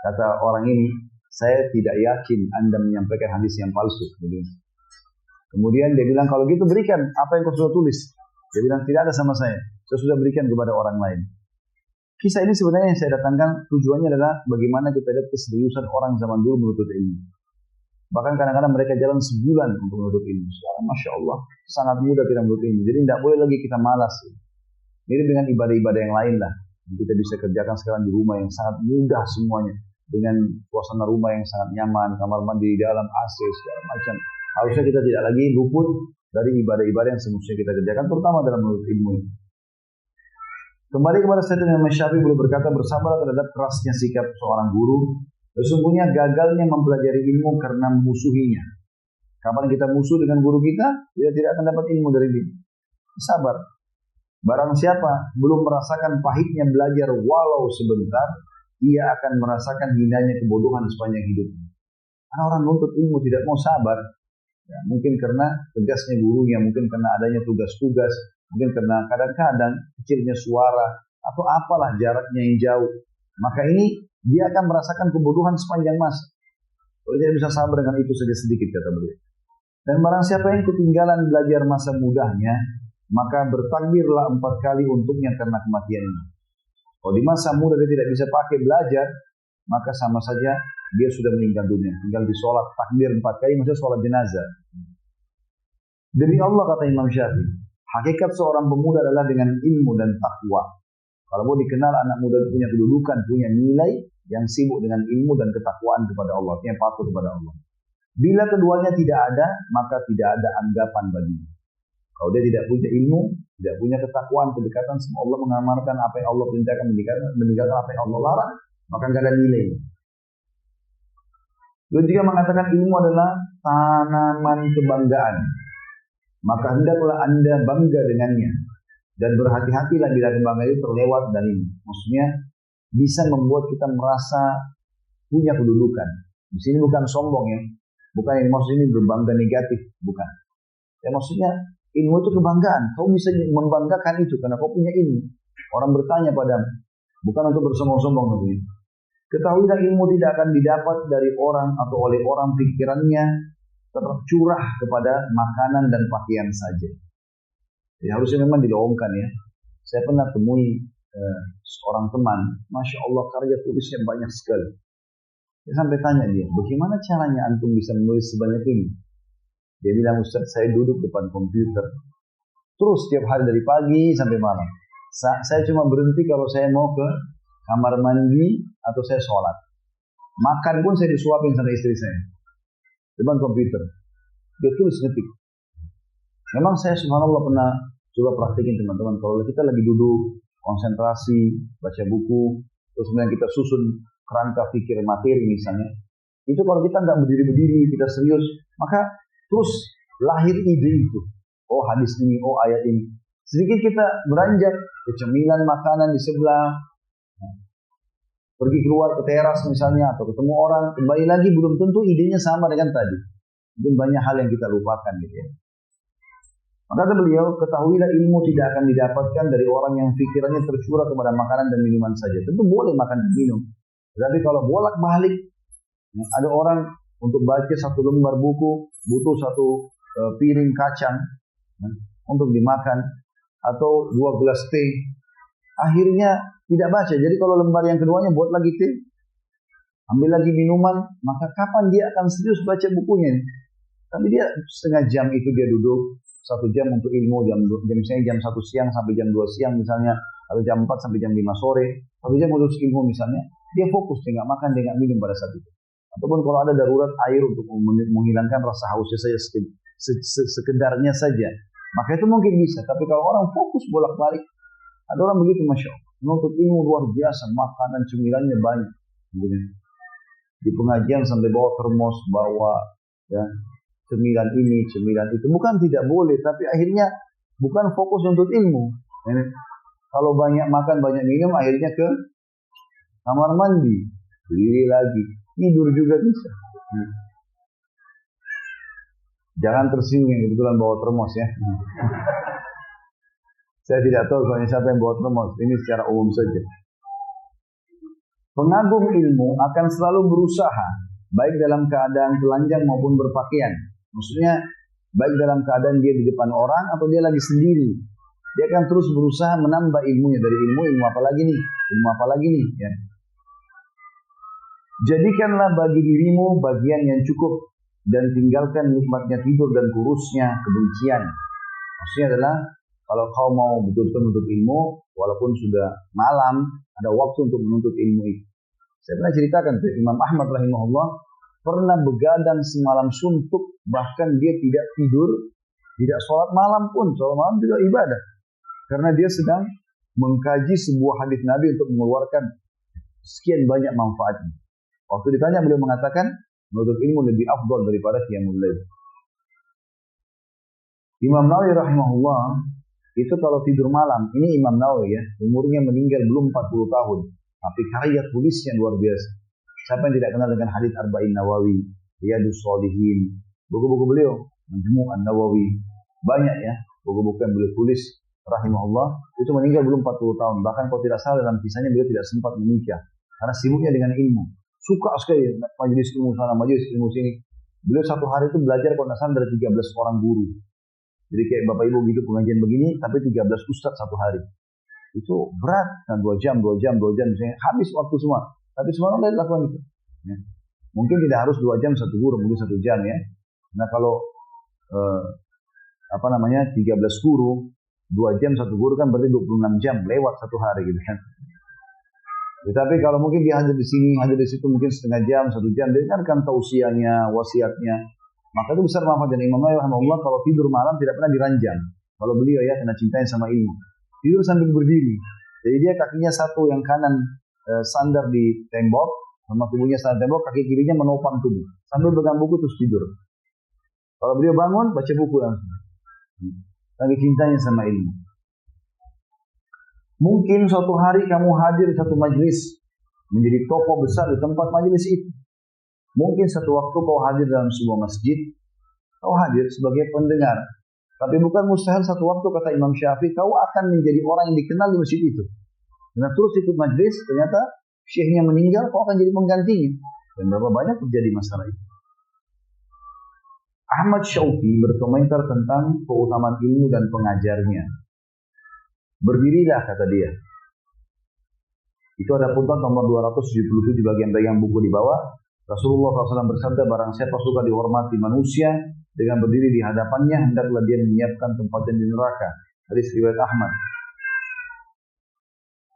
Kata orang ini, saya tidak yakin Anda menyampaikan hadis yang palsu. Kemudian dia bilang, kalau gitu berikan apa yang kau sudah tulis. Dia bilang, tidak ada sama saya sudah berikan kepada orang lain. Kisah ini sebenarnya yang saya datangkan tujuannya adalah bagaimana kita lihat keseriusan orang zaman dulu menuntut ilmu. Bahkan kadang-kadang mereka jalan sebulan untuk menuntut ilmu. Sekarang Masya Allah sangat mudah kita menuntut ilmu. Jadi tidak boleh lagi kita malas. Mirip dengan ibadah-ibadah yang lain lah. Kita bisa kerjakan sekarang di rumah yang sangat mudah semuanya. Dengan suasana rumah yang sangat nyaman, kamar mandi di dalam, AC, segala macam. Harusnya kita tidak lagi luput dari ibadah-ibadah yang semestinya kita kerjakan, terutama dalam menuntut ilmu ini. Kembali kepada statement Imam Syafi'i, beliau berkata, bersabar terhadap kerasnya sikap seorang guru. Sesungguhnya gagalnya mempelajari ilmu karena musuhinya. Kapan kita musuh dengan guru kita, dia tidak akan dapat ilmu dari dia. Sabar. Barang siapa belum merasakan pahitnya belajar walau sebentar, ia akan merasakan hinanya kebodohan sepanjang hidupnya. Karena orang nuntut ilmu tidak mau sabar. Ya, mungkin karena tegasnya gurunya, mungkin karena adanya tugas-tugas, mungkin karena kadang-kadang kecilnya suara, atau apalah jaraknya yang jauh. Maka ini dia akan merasakan kebodohan sepanjang masa. Kalau dia bisa sabar dengan itu saja sedikit, kata beliau. Dan barang siapa yang ketinggalan belajar masa mudanya, maka bertakbirlah 4 kali untuknya karena kematiannya. Kalau di masa muda dia tidak bisa pakai belajar, maka sama saja dia sudah meninggal dunia. Tinggal di sholat takbir 4 kali, maksudnya sholat jenazah. Demi Allah, kata Imam Syafi'i, hakikat seorang pemuda adalah dengan ilmu dan takwa. Kalau mau dikenal anak muda punya kedudukan, punya nilai yang sibuk dengan ilmu dan ketakwaan kepada Allah, yang patuh kepada Allah. Bila keduanya tidak ada, maka tidak ada anggapan baginya. Kalau dia tidak punya ilmu, tidak punya ketakwaan, kedekatan sama Allah, mengamalkan apa yang Allah perintahkan, meninggalkan apa yang Allah larang, maka nggak ada nilai. Beliau juga mengatakan ilmu adalah tanaman kebanggaan. Maka hendaklah Anda bangga dengannya. Dan berhati-hatilah bila kebanggaan itu terlewat dari ini. Maksudnya bisa membuat kita merasa punya kedudukan. Di sini bukan sombong ya. Bukan ini maksud ini berbangga negatif. Bukan. Ya maksudnya ilmu itu kebanggaan. Kau bisa membanggakan itu karena kau punya ilmu. Orang bertanya padamu. Bukan untuk bersombong-sombong tentunya. Ketahuilah ilmu tidak akan didapat dari orang atau oleh orang pikirannya tercurah kepada makanan dan pakaian saja. Jadi harusnya memang dilowongkan ya. Saya pernah temui seorang teman, Masya Allah karya tulisnya banyak sekali. Saya sampai tanya dia, bagaimana caranya antum bisa menulis sebanyak ini? Dia bilang, Ustaz saya duduk depan komputer. Terus setiap hari dari pagi sampai malam. Saya cuma berhenti kalau saya mau ke kamar mandi atau saya sholat. Makan pun saya disuapin sama istri saya. Depan komputer. Dia tulis ngetik. Memang saya subhanallah pernah coba praktikin teman-teman. Kalau kita lagi duduk, konsentrasi, baca buku, terus kemudian kita susun kerangka pikir materi misalnya. Itu kalau kita nggak berdiri-berdiri, kita serius, maka terus lahir ide itu. Oh hadis ini, oh ayat ini. Sedikit kita beranjak ke cemilan makanan di sebelah, pergi keluar ke teras misalnya, atau ketemu orang, kembali lagi belum tentu idenya sama dengan tadi. Mungkin banyak hal yang kita lupakan gitu ya. Maka kata beliau, ketahuilah ilmu tidak akan didapatkan dari orang yang pikirannya tercurah kepada makanan dan minuman saja. Tentu boleh makan dan minum. Tapi kalau bolak-balik, ada orang untuk baca satu lembar buku, butuh satu piring kacang untuk dimakan, atau 2 gelas teh. Akhirnya tidak baca. Jadi kalau lembar yang keduanya buat lagi teh, ambil lagi minuman, maka kapan dia akan serius baca bukunya? Tapi dia setengah jam itu dia duduk, 1 jam untuk ilmu, misalnya jam 1 siang sampai jam 2 siang misalnya, atau jam 4 sampai jam 5 sore, 1 jam untuk ilmu misalnya, dia fokus, dia nggak makan, dia nggak minum pada saat itu. Ataupun kalau ada darurat air untuk menghilangkan rasa hausnya saja, sekedarnya saja, maka itu mungkin bisa. Tapi kalau orang fokus bolak-balik, ada orang begitu Masya Allah, menuntut ilmu luar biasa, makanan cemilannya banyak. Di pengajian sampai bawa termos, bawa ya, cemilan ini, cemilan itu. Bukan tidak boleh, tapi akhirnya bukan fokus untuk ilmu. Kalau banyak makan, banyak minum, akhirnya ke kamar mandi, berdiri lagi, tidur juga bisa. Jangan tersinggung yang kebetulan bawa termos ya. Saya tidak tahu soalnya siapa yang bawa termos. Ini secara umum saja. Pengagum ilmu akan selalu berusaha, baik dalam keadaan telanjang maupun berpakaian. Maksudnya, baik dalam keadaan dia di depan orang atau dia lagi sendiri. Dia akan terus berusaha menambah ilmunya. Dari ilmu apa lagi nih? Ilmu apa lagi nih? Ya. Jadikanlah bagi dirimu bagian yang cukup dan tinggalkan nikmatnya tidur dan kurusnya kebencian. Maksudnya adalah kalau kau mau betul-betul menuntut ilmu, walaupun sudah malam, ada waktu untuk menuntut ilmu itu. Saya pernah ceritakan ke Imam Ahmad rahimahullah, pernah begadang semalam suntuk, bahkan dia tidak tidur, tidak sholat malam pun, sholat malam juga ibadah. Karena dia sedang mengkaji sebuah hadis Nabi untuk mengeluarkan sekian banyak manfaatnya. Waktu ditanya beliau mengatakan, menuntut ilmu lebih afdal daripada qiyamul lail. Imam Nawawi rahimahullah, itu kalau tidur malam, ini Imam Nawawi ya, umurnya meninggal belum 40 tahun. Tapi karya tulisnya luar biasa. Siapa yang tidak kenal dengan hadis Arba'in Nawawi, Riyadus Shalihin, buku-buku beliau, Majmu' An-Nawawi, banyak ya, buku-buku yang beliau tulis, rahimahullah, itu meninggal belum 40 tahun. Bahkan kalau tidak salah dalam kisahnya beliau tidak sempat menikah. Karena sibuknya dengan ilmu. Suka sekali majelis ilmu sana, majelis ilmu sini. Beliau satu hari itu belajar kalau tidak salah dari 13 orang guru. Jadi kayak bapak ibu gitu pengajian begini, tapi 13 ustadz satu hari. Itu berat, kan 2 jam, misalnya habis waktu semua. Tapi semua orang lain lakukan itu. Ya. Mungkin tidak harus 2 jam satu guru, mungkin 1 jam ya. Nah kalau 13 guru, 2 jam satu guru kan berarti 26 jam lewat satu hari gitu kan. Tetapi kalau mungkin dia hadir di sini, hadir di situ mungkin setengah jam, 1 jam, dengarkan tausiahnya, wasiatnya. Maka itu besar manfaat. Dan Imam Nawawi rahimahullah kalau tidur malam tidak pernah diranjang. Kalau beliau ya kena cintain sama ilmu. Tidur sambil berdiri. Jadi dia kakinya satu yang kanan sandar di tembok, sama tubuhnya sandar tembok, kaki kirinya menopang tubuh. Sambil pegang buku terus tidur. Kalau beliau bangun, baca buku langsung. Lagi cintanya sama ilmu. Mungkin suatu hari kamu hadir di satu majelis, menjadi tokoh besar di tempat majelis itu. Mungkin satu waktu kau hadir dalam sebuah masjid, kau hadir sebagai pendengar. Tapi bukan mustahil satu waktu, kata Imam Syafi'i, kau akan menjadi orang yang dikenal di masjid itu. Karena terus ikut majelis, ternyata syekhnya meninggal, kau akan jadi penggantinya. Dan berapa banyak terjadi masalah itu. Ahmad Syauqi berkomentar tentang keutamaan ilmu dan pengajarnya. Berdirilah, kata dia. Itu ada putbah nomor 277 bagian buku di bawah. Rasulullah SAW bersabda, barang siapa suka dihormati manusia dengan berdiri di hadapannya, hendaklah dia menyiapkan tempatnya di neraka. Hadis riwayat Ahmad.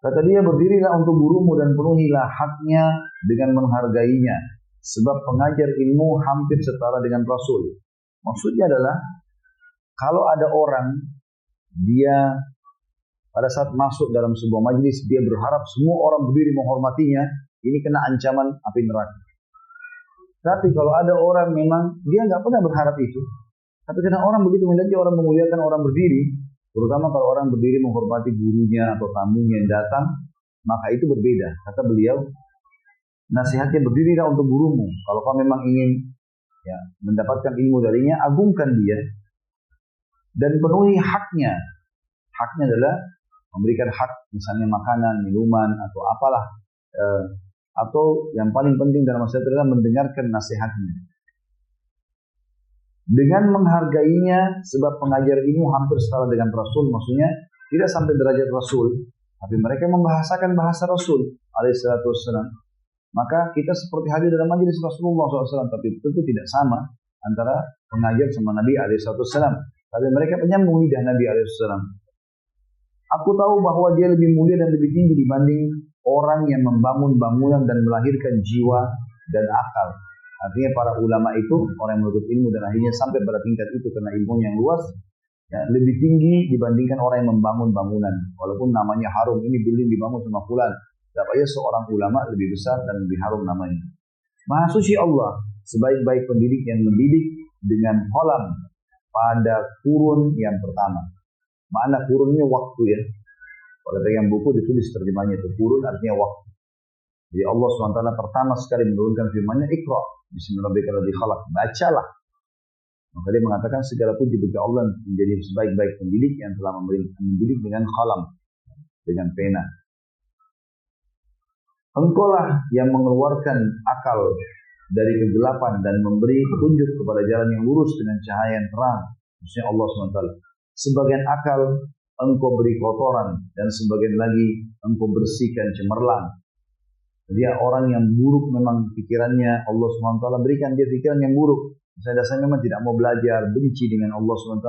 Kata dia, berdirilah untuk gurumu dan penuhilah haknya dengan menghargainya. Sebab pengajar ilmu hampir setara dengan Rasul. Maksudnya adalah, kalau ada orang, dia pada saat masuk dalam sebuah majlis, dia berharap semua orang berdiri menghormatinya, ini kena ancaman api neraka. Tapi kalau ada orang memang, dia nggak pernah berharap itu. Tapi karena orang begitu melihat dia orang memuliakan orang berdiri, terutama kalau orang berdiri menghormati gurunya atau tamunya yang datang, maka itu berbeda. Kata beliau, nasihatnya berdirilah untuk gurumu. Kalau kau memang ingin mendapatkan ilmu darinya, agungkan dia dan penuhi haknya. Haknya adalah memberikan hak, misalnya makanan, minuman atau apalah, atau yang paling penting dalam masalah itu adalah mendengarkan nasihatnya. Dengan menghargainya, sebab pengajar ilmu hampir setara dengan Rasul, maksudnya tidak sampai derajat Rasul, tapi mereka membahasakan bahasa Rasul alaihissalatu wassalam. Maka kita seperti hadir dalam majelis Rasulullah SAW, tapi tentu tidak sama antara pengajar sama Nabi alaihissalatu wassalam. Tapi mereka penyambung lidah Nabi alaihissalatu wassalam. Aku tahu bahwa dia lebih mulia dan lebih tinggi dibanding orang yang membangun bangunan dan melahirkan jiwa dan akal. Artinya para ulama itu, orang yang menuntut ilmu dan akhirnya sampai pada tingkat itu karena ilmunya yang luas, lebih tinggi dibandingkan orang yang membangun bangunan. Walaupun namanya harum, ini building dibangun sama fulan. Dapatnya seorang ulama lebih besar dan lebih harum namanya. Maha suci Allah, sebaik-baik pendidik yang mendidik dengan kolam pada kurun yang pertama. Makna kurunnya waktu ya. Pada bagian buku ditulis terjemahnya itu. Kurun artinya waktu. Jadi Allah SWT pertama sekali menurunkan firman-Nya, Iqra bismillahirrahmanirrahim, khalaq. Bacalah. Maka dia mengatakan segala puji bagi Allah menjadi sebaik-baik pendidik yang telah mendidik dengan qalam, dengan pena. Engkaulah yang mengeluarkan akal dari kegelapan dan memberi petunjuk kepada jalan yang lurus dengan cahaya yang terang. Maksudnya Allah SWT. Sebagian akal engkau beri kotoran dan sebagian lagi engkau bersihkan cemerlang. Dia orang yang buruk memang pikirannya, Allah SWT berikan dia pikiran yang buruk. Misalnya dasarnya memang tidak mau belajar, benci dengan Allah SWT,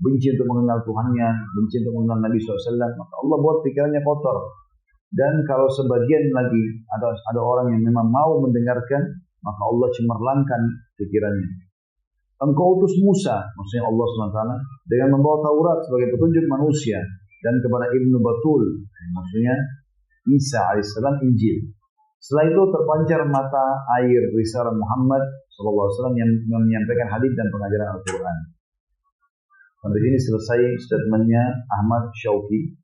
benci untuk mengenal Tuhannya, benci untuk mengenal Nabi SAW, maka Allah buat pikirannya kotor. Dan kalau sebagian lagi ada orang yang memang mau mendengarkan, maka Allah cemerlangkan pikirannya. Engkau utus Musa, maksudnya Allah SWT, dengan membawa Taurat sebagai petunjuk manusia, dan kepada Ibnu Batul, maksudnya Isa alaihissalam, Injil. Setelah itu terpancar mata air risalah Muhammad SAW yang menyampaikan hadis dan pengajaran Al-Quran. Sampai sini selesai statementnya Ahmad Syauqi.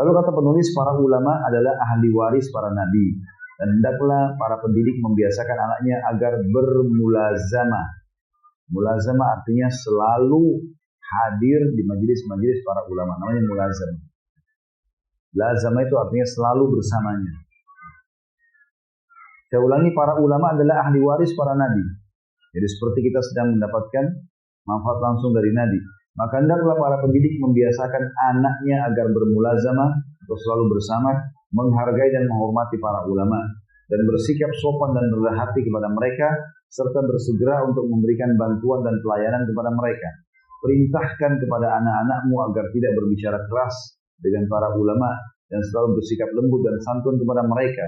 Lalu kata penulis, para ulama adalah ahli waris para nabi, dan hendaklah para pendidik membiasakan anaknya agar bermulazamah. Mulazamah artinya selalu hadir di majelis-majelis para ulama, namanya mulazamah. Lazamah itu artinya selalu bersamanya. Saya ulangi, para ulama adalah ahli waris para nabi. Jadi seperti kita sedang mendapatkan manfaat langsung dari nabi. Maka hendaklah para pendidik membiasakan anaknya agar bermulazamah atau selalu bersama, menghargai dan menghormati para ulama, dan bersikap sopan dan rendah hati kepada mereka, serta bersegera untuk memberikan bantuan dan pelayanan kepada mereka. Perintahkan kepada anak-anakmu agar tidak berbicara keras dengan para ulama dan selalu bersikap lembut dan santun kepada mereka.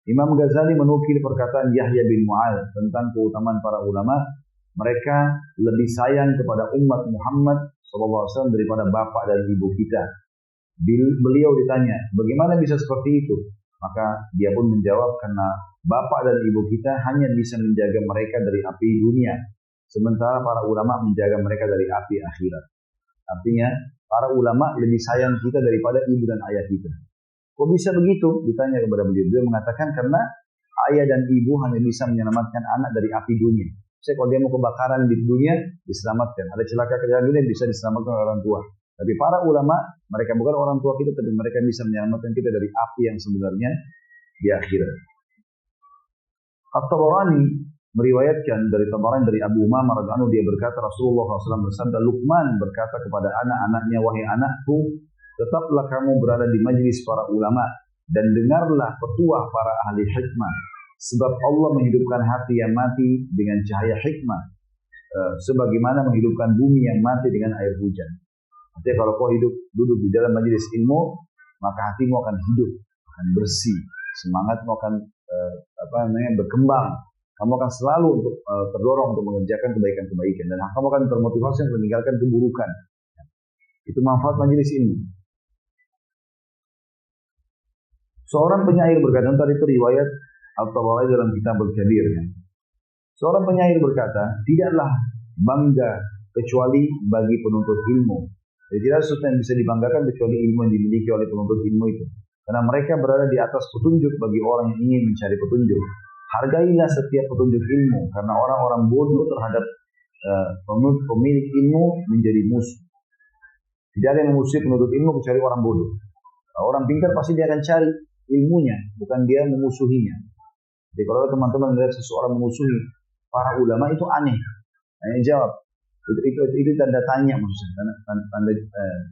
Imam Ghazali menukil perkataan Yahya bin Mu'adz tentang keutamaan para ulama. Mereka lebih sayang kepada umat Muhammad SAW daripada bapak dan ibu kita. Beliau ditanya, bagaimana bisa seperti itu? Maka dia pun menjawab, karena bapak dan ibu kita hanya bisa menjaga mereka dari api dunia, sementara para ulama menjaga mereka dari api akhirat. Artinya, para ulama lebih sayang kita daripada ibu dan ayah kita. Kok bisa begitu? Ditanya kepada beliau. Beliau mengatakan karena ayah dan ibu hanya bisa menyelamatkan anak dari api dunia. Saya kalau dia mau kebakaran di dunia, diselamatkan. Ada celaka kejadian dunia, bisa diselamatkan oleh orang tua. Tapi para ulama, mereka bukan orang tua kita, tapi mereka bisa menyelamatkan kita dari api yang sebenarnya di akhirat. At-Tabarani meriwayatkan dari Tabarani dari Abu Umamah radhiyallahu anhu, dia berkata, Rasulullah SAW bersabda, Luqman berkata kepada anak-anaknya, wahai anakku, tetaplah kamu berada di majlis para ulama dan dengarlah petuah para ahli hikmah, sebab Allah menghidupkan hati yang mati dengan cahaya hikmah, sebagaimana menghidupkan bumi yang mati dengan air hujan. Artinya kalau kau duduk di dalam majlis ilmu, maka hatimu akan hidup, akan bersih, semangatmu akan berkembang. Kamu akan selalu terdorong untuk mengerjakan kebaikan-kebaikan, dan kamu akan termotivasi untuk meninggalkan keburukan. Itu manfaat majlis ilmu. Seorang penyair berkata, tadi itu riwayat Al-Tabarani dalam kitab Al-Kabir. Seorang penyair berkata, tidaklah bangga kecuali bagi penuntut ilmu. Jadi tidak ada sesuatu yang bisa dibanggakan kecuali ilmu yang dimiliki oleh penuntut ilmu itu. Karena mereka berada di atas petunjuk bagi orang yang ingin mencari petunjuk. Hargailah setiap petunjuk ilmu, karena orang-orang bodoh terhadap pemilik ilmu menjadi musuh. Tidak ada yang memusuhi penuntut ilmu kecuali orang bodoh. Orang pintar pasti dia akan cari ilmunya, bukan dia memusuhinya. Jadi kalau teman-teman melihat seseorang memusuhi para ulama, itu aneh. Hanya jawab, itu tanda tanya maksudnya.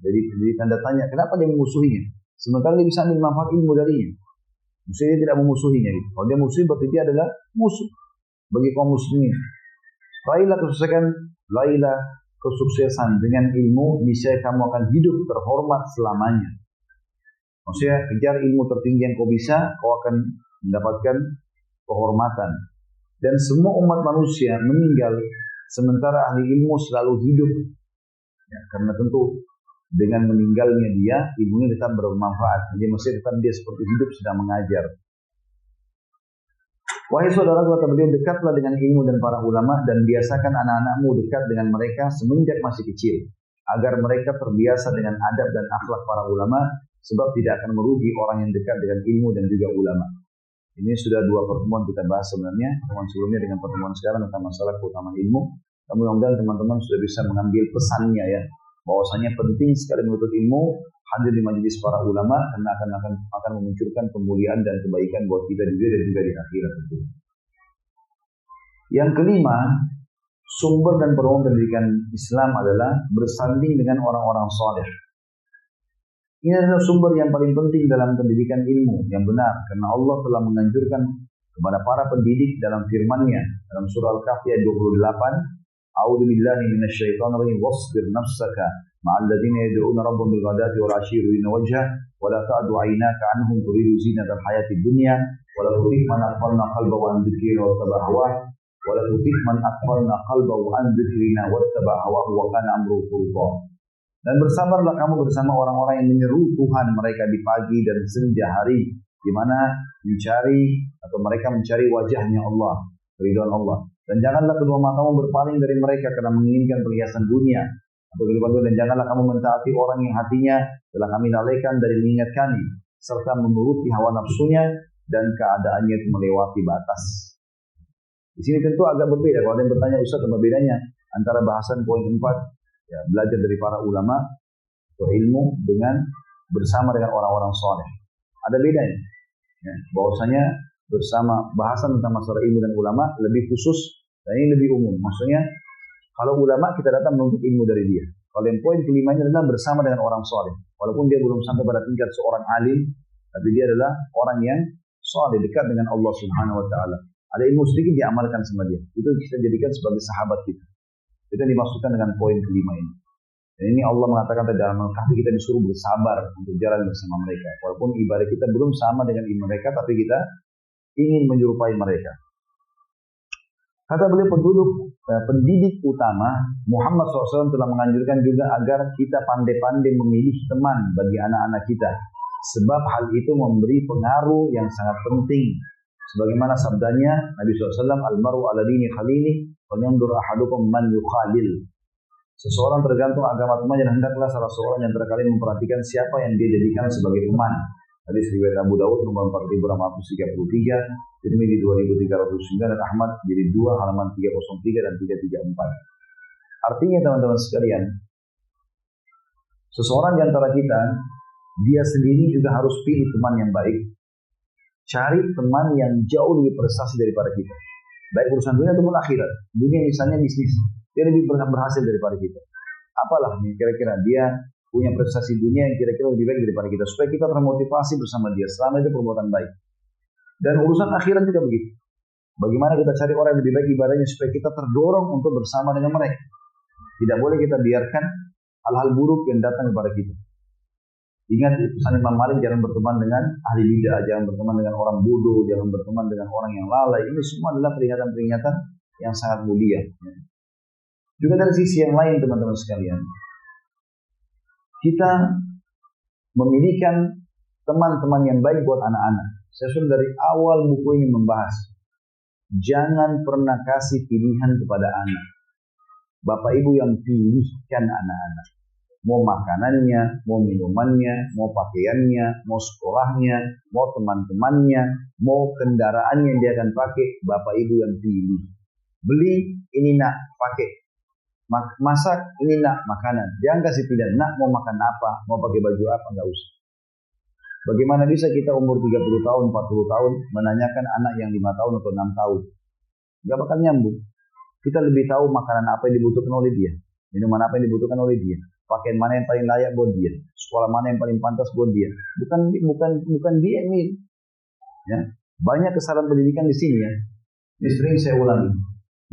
Jadi tanda tanya, kenapa dia memusuhinya? Sementara dia bisa ambil manfaat ilmu darinya. Maksudnya dia tidak memusuhinya. Gitu. Kalau dia musuh, berarti dia adalah musuh bagi kaum muslimin. Raihlah kesuksesan dengan ilmu, niscaya kamu akan hidup terhormat selamanya. Maksudnya kejar ilmu tertinggi yang kau bisa, kau akan mendapatkan kehormatan. Dan semua umat manusia meninggal, sementara ahli ilmu selalu hidup. Ya, karena tentu dengan meninggalnya dia, ilmunya tetap bermanfaat. Jadi maksudnya tetap dia seperti hidup sedang mengajar. Wahai saudara, kata beliau, dekatlah dengan ilmu dan para ulama, dan biasakan anak-anakmu dekat dengan mereka semenjak masih kecil, agar mereka terbiasa dengan adab dan akhlak para ulama, sebab tidak akan merugi orang yang dekat dengan ilmu dan juga ulama. Ini sudah 2 pertemuan kita bahas sebenarnya, pertemuan sebelumnya dengan pertemuan sekarang tentang masalah keutamaan ilmu. Mudah-mudahan teman-teman sudah bisa mengambil pesannya ya, bahwasanya penting sekali menuntut ilmu, hadir di majelis para ulama, karena akan memunculkan kemuliaan dan kebaikan buat kita juga dan juga di akhirat itu. Yang kelima, sumber dan peluang pendidikan Islam adalah bersanding dengan orang-orang saleh. Ini adalah sumber yang paling penting dalam pendidikan ilmu yang benar, karena Allah telah menganjurkan kepada para pendidik dalam firman-Nya dalam surah Al-Kahfi ayat 28, A'udzu billahi minasyaitonir rajim, wasbir nafsaka ma'al ladzina yad'una rabbahum bil ghadati wal 'ashyi yuriduna wajha wa la ta'du 'aynaka 'anhum turidu zinatal hayatid dunya wa la tuti' man aghfalna qalbahu 'an dzikrina wattaba'a hawahu wa la tuti' man aghfalna qalbahu 'an dzikrina wattaba'a hawahu wa kana amruhu furta. Dan bersabarlah kamu bersama orang-orang yang menyeru Tuhan mereka di pagi dan senja hari, di mana mereka mencari wajahnya Allah, keridhaan Allah. Dan janganlah kedua matamu berpaling dari mereka karena menginginkan perhiasan dunia. Dan janganlah kamu mentaati orang yang hatinya telah kami lalaikan dari mengingat kami, serta menuruti hawa nafsunya dan keadaannya itu melewati batas. Di sini tentu agak berbeda. Kalau ada yang bertanya, Ustaz, apa bedanya antara bahasan poin 4, ya, belajar dari para ulama atau ilmu dengan bersama dengan orang-orang soleh? Ada bedanya. Ya, bahwasanya bersama bahasan tentang masalah ilmu dan ulama lebih khusus, dan ini lebih umum. Maksudnya kalau ulama kita datang menuntut ilmu dari dia. Kalau yang poin kelimanya adalah bersama dengan orang soleh, walaupun dia belum sampai pada tingkat seorang alim, tapi dia adalah orang yang soleh, dekat dengan Allah Subhanahu Wa Taala. Ada ilmu sedikit diamalkan sama dia, itu kita jadikan sebagai sahabat kita. Itu yang dimaksudkan dengan poin kelima ini. Dan ini Allah mengatakan dalam Al-Kahfi kita disuruh bersabar untuk jalan bersama mereka. Walaupun ibadah kita belum sama dengan ilmu mereka, tapi kita ingin menyerupai mereka. Kata beliau, penduduk pendidik utama, Muhammad SAW telah menganjurkan juga agar kita pandai-pandai memilih teman bagi anak-anak kita. Sebab hal itu memberi pengaruh yang sangat penting. Sebagaimana sabdanya Nabi SAW, Al-maru ala dini khalili, falyanzur ahadukum man yukhalil. Seseorang tergantung agama temannya, dan hendaklah salah seorang yang terkali memperhatikan siapa yang dia jadikan sebagai teman. Hadis riwayat Abu Dawud nomor 4633, Tirmidzi 2309, dan Ahmad jilid 2 halaman 303 dan 334. Artinya teman-teman sekalian, seseorang di antara kita, dia sendiri juga harus pilih teman yang baik. Cari teman yang jauh lebih prestasi daripada kita, baik urusan dunia ataupun akhirat. Dunia misalnya bisnis, dia lebih berhasil daripada kita. Apalah nih kira-kira dia punya prestasi dunia yang kira-kira lebih baik daripada kita, supaya kita termotivasi bersama dia selama itu perbuatan baik. Dan urusan akhirat juga begitu. Bagaimana kita cari orang yang lebih baik ibadahnya supaya kita terdorong untuk bersama dengan mereka. Tidak boleh kita biarkan hal-hal buruk yang datang kepada kita. Ingat pesan Imam Malik, jangan berteman dengan ahli bidah, jangan berteman dengan orang bodoh, jangan berteman dengan orang yang lalai. Ini semua adalah peringatan-peringatan yang sangat mulia. Juga dari sisi yang lain teman-teman sekalian, kita memiliki teman-teman yang baik buat anak-anak. Saya sudah dari awal buku ini membahas, jangan pernah kasih pilihan kepada anak. Bapak ibu yang pilihkan anak-anak. Mau makanannya, mau minumannya, mau pakaiannya, mau sekolahnya, mau teman-temannya, mau kendaraan yang dia akan pakai, bapak ibu yang pilih. Beli, ini nak, pakai. Masak, ini nak, makanan. Jangan kasih pilihan, nak mau makan apa, mau pakai baju apa, enggak usah. Bagaimana bisa kita umur 30 tahun, 40 tahun menanyakan anak yang 5 tahun atau 6 tahun? Enggak bakal nyambung. Kita lebih tahu makanan apa yang dibutuhkan oleh dia, minuman apa yang dibutuhkan oleh dia, pakaian mana yang paling layak buat dia, sekolah mana yang paling pantas buat dia. Bukan dia ini. Ya. Banyak kesalahan pendidikan di sini ya. Ini sering saya ulangi.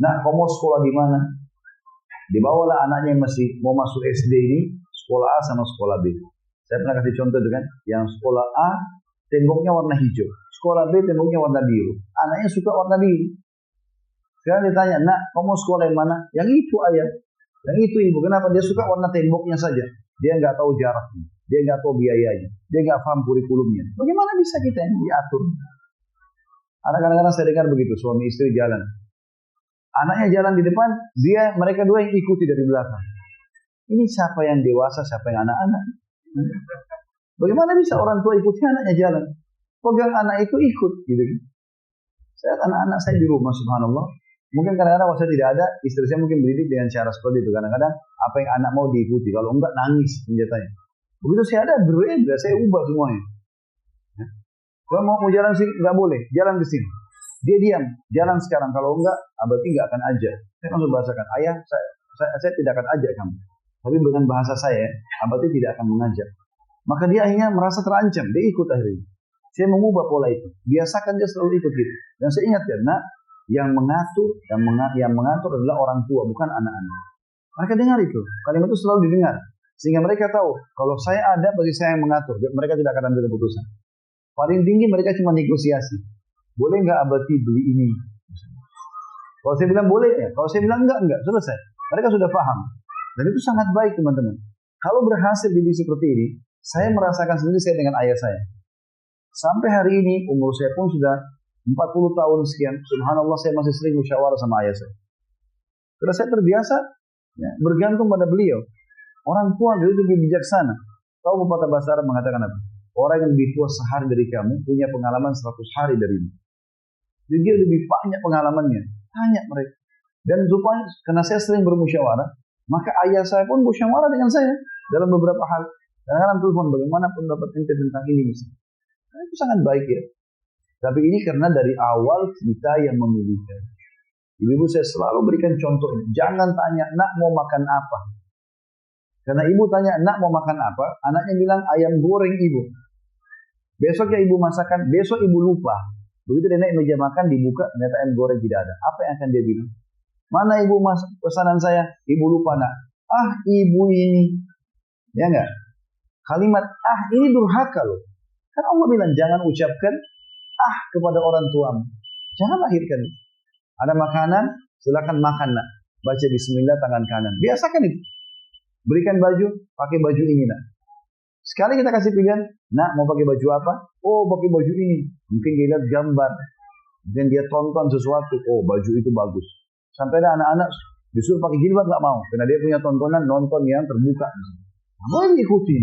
Nah, kamu mau sekolah di mana? Dibawalah anaknya yang masih mau masuk SD ini, sekolah A sama sekolah B. Saya pernah kasih contoh dengan yang sekolah A temboknya warna hijau, sekolah B temboknya warna biru. Anaknya suka warna biru. Sekarang ditanya, nak, kamu sekolah yang mana? Yang itu ayah. Yang itu ibu. Kenapa? Dia suka warna temboknya saja. Dia nggak tahu jaraknya. Dia nggak tahu biayanya. Dia nggak paham kurikulumnya. Bagaimana bisa kita yang diatur? Kadang-kadang saya dengar begitu, suami istri jalan. Anaknya jalan di depan, mereka dua yang ikuti dari belakang. Ini siapa yang dewasa, siapa yang anak-anak? Bagaimana bisa orang tua ikuti anaknya jalan? Pegang anak itu ikut, gitu. Saya anak-anak saya di rumah, subhanallah. Mungkin kadang-kadang waktu saya tidak ada, istri saya mungkin berdidik dengan cara seperti itu. Kadang-kadang apa yang anak mau diikuti, kalau enggak nangis senjatanya. Begitu saya ada, berbeda, saya ubah semuanya. Ya. Kalau mau jalan sini, nggak boleh, jalan ke sini. Dia diam, jalan sekarang. Kalau enggak, berarti nggak akan ajak. Saya langsung bahasakan, ayah, saya tidak akan ajak kamu. Tapi dengan bahasa saya, berarti tidak akan mengajak. Maka dia akhirnya merasa terancam, dia ikut akhirnya. Saya mengubah pola itu, biasakan dia selalu ikut gitu. Dan saya ingat karena yang mengatur adalah orang tua, bukan anak-anak. Mereka dengar itu, kalimat itu selalu didengar. Sehingga mereka tahu, kalau saya ada, berarti saya yang mengatur. Mereka tidak akan ambil keputusan. Paling tinggi mereka cuma negosiasi. Boleh nggak berarti beli ini? Kalau saya bilang boleh ya, kalau saya bilang enggak, selesai. Mereka sudah paham. Dan itu sangat baik teman-teman. Kalau berhasil didik seperti ini, saya merasakan sendiri saya dengan ayah saya. Sampai hari ini, umur saya pun sudah 40 tahun sekian. Subhanallah, saya masih sering musyawarah sama ayah saya. Karena saya terbiasa ya, bergantung pada beliau. Orang tua dulu lebih bijaksana. Tahu pepatah bahasa Arab mengatakan apa? Orang yang lebih tua sehari dari kamu punya pengalaman 100 hari darimu. Jadi dia lebih banyak pengalamannya. Tanya mereka. Dan rupanya, karena saya sering bermusyawarah, maka ayah saya pun musyawarah dengan saya dalam beberapa hal. Kadang-kadang telepon, bagaimana pendapat ente tentang ini misalnya. Nah, itu sangat baik ya. Tapi ini karena dari awal kita yang memilihkan. Ibu saya selalu berikan contoh ini. Jangan tanya, nak mau makan apa? Karena ibu tanya, nak mau makan apa? Anaknya bilang, ayam goreng ibu. Besoknya ibu masakan, besok ibu lupa. Begitu dia naik meja makan, dibuka, ternyata ayam goreng tidak ada. Apa yang akan dia bilang? Mana ibu pesanan saya? Ibu lupa nak. Ah ibu ini. Ya enggak? Kalimat ah ini durhaka loh. Kan Allah bilang jangan ucapkan kepada orang tuamu. Jangan lahirkan. Ada makanan, silakan makan nak. baca bismillah tangan kanan. Biasakan itu. Berikan baju, pakai baju ini nak. Sekali kita kasih pilihan, nak mau pakai baju apa? Oh pakai baju ini. Mungkin dia lihat gambar, dan dia tonton sesuatu. Oh baju itu bagus. Sampai ada anak-anak disuruh pakai jilbab nggak mau, karena dia punya tontonan nonton yang terbuka. Nggak boleh diikuti.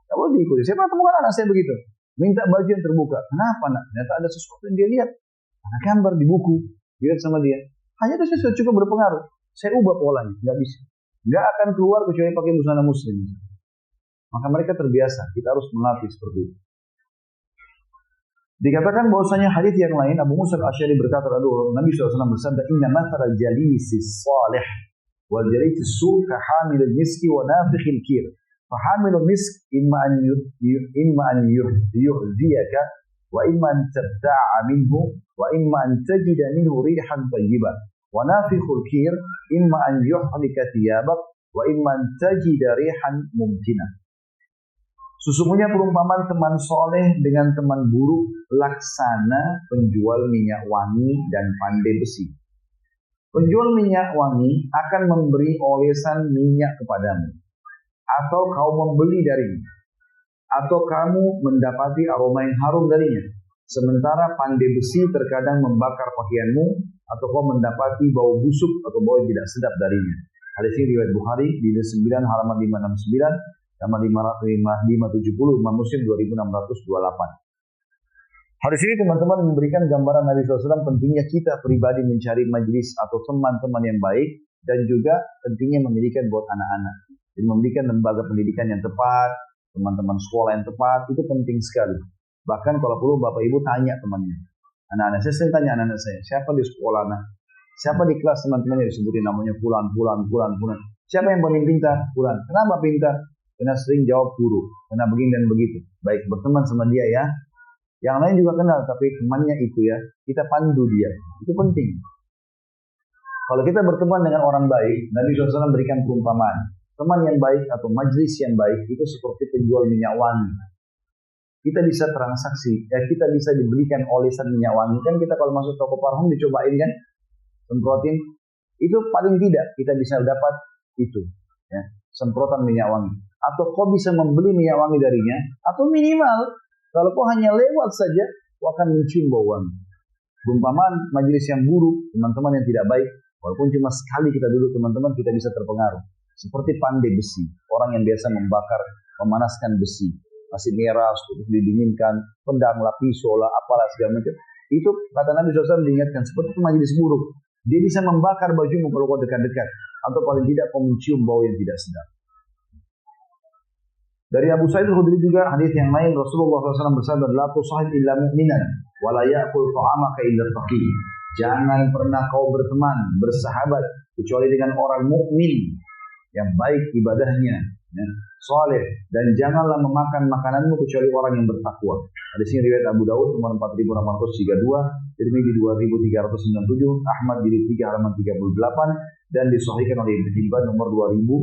Nggak boleh diikuti. Saya pernah temukan anak saya begitu, minta baju yang terbuka. Kenapa nak? Ternyata ada sesuatu yang dia lihat. Ada gambar di buku, dilihat sama dia. Hanya itu saya cukup berpengaruh. Saya ubah polanya, nggak bisa. Nggak akan keluar kecuali pakai busana muslim. Maka mereka terbiasa. Kita harus melatih seperti itu. Dikatakan bahwasanya hadis yang lain, Abu Musa al-Asy'ari berkata, Nabi SAW bersabda, Inna matharal jalisi salih wal jalisi su' ka hamilul miski wa nafikhil kir. Fa hamilul misk imma an yuhdiyaka wa imma an tabta'a minhu wa imma an tajida minhu rihan tayyiban. Wa nafikhul kir imma an yuhlika thiyabak wa imma an tajida rihan mumtina. Sesungguhnya perumpamaan teman soleh dengan teman buruk laksana penjual minyak wangi dan pandai besi. Penjual minyak wangi akan memberi olesan minyak kepadamu, atau kau membeli darinya, atau kamu mendapati aroma yang harum darinya. Sementara pandai besi terkadang membakar pakaianmu, atau kau mendapati bau busuk atau bau yang tidak sedap darinya. Hadis ini riwayat Bukhari di 9 halaman 569. Nama 570, Imam Muslim 2628. Hadis ini teman-teman memberikan gambaran Nabi SAW pentingnya kita pribadi mencari majelis atau teman-teman yang baik, dan juga pentingnya memiliki buat anak-anak. Jadi memberikan lembaga pendidikan yang tepat, teman-teman sekolah yang tepat, itu penting sekali. Bahkan kalau perlu Bapak Ibu tanya temannya. Anak-anak saya sering tanya anak-anak saya, siapa di sekolah anak? Siapa di kelas teman-temannya disebutin namanya fulan. Siapa yang paling pintar? Fulan. Kenapa pintar? Karena sering jawab guru, karena begini dan begitu. Baik, berteman sama dia ya. Yang lain juga kenal, tapi temannya itu ya, kita pandu dia. Itu penting. Kalau kita berteman dengan orang baik, Nabi SAW berikan perumpamaan. Teman yang baik atau majlis yang baik itu seperti penjual minyak wangi. Kita bisa transaksi, kita bisa dibelikan olesan minyak wangi. Kan kita kalau masuk toko parfum dicobain kan, semprotin. Itu paling tidak kita bisa dapat itu, ya, semprotan minyak wangi. Atau kau bisa membeli minyak wangi darinya, atau minimal kalau kau hanya lewat saja, kau akan mencium bau wangi. Perumpamaan majelis yang buruk, teman-teman yang tidak baik, walaupun cuma sekali kita duduk teman-teman, kita bisa terpengaruh. Seperti pandai besi, orang yang biasa membakar, memanaskan besi, masih merah, terus didinginkan, pedang lah, pisau lah, apalah segala macam. Itu kata Nabi SAW diingatkan seperti majelis buruk. Dia bisa membakar bajumu kalau kau dekat-dekat, atau paling tidak kau mencium bau yang tidak sedap. Dari Abu Sa'id al-Khudri juga hadis yang lain, Rasulullah SAW bersabda, la tusahib illa mu'minan wa la ya'kul ta'amaka illa taqi. Jangan pernah kau berteman, bersahabat kecuali dengan orang mukmin yang baik ibadahnya, ya, saleh, dan janganlah memakan makananmu kecuali orang yang bertakwa. Hadis ini riwayat Abu Daud nomor 4832, Tirmidzi 2397, Ahmad jilid 3 halaman 38, dan disahihkan oleh Ibnu Hibban nomor 2049.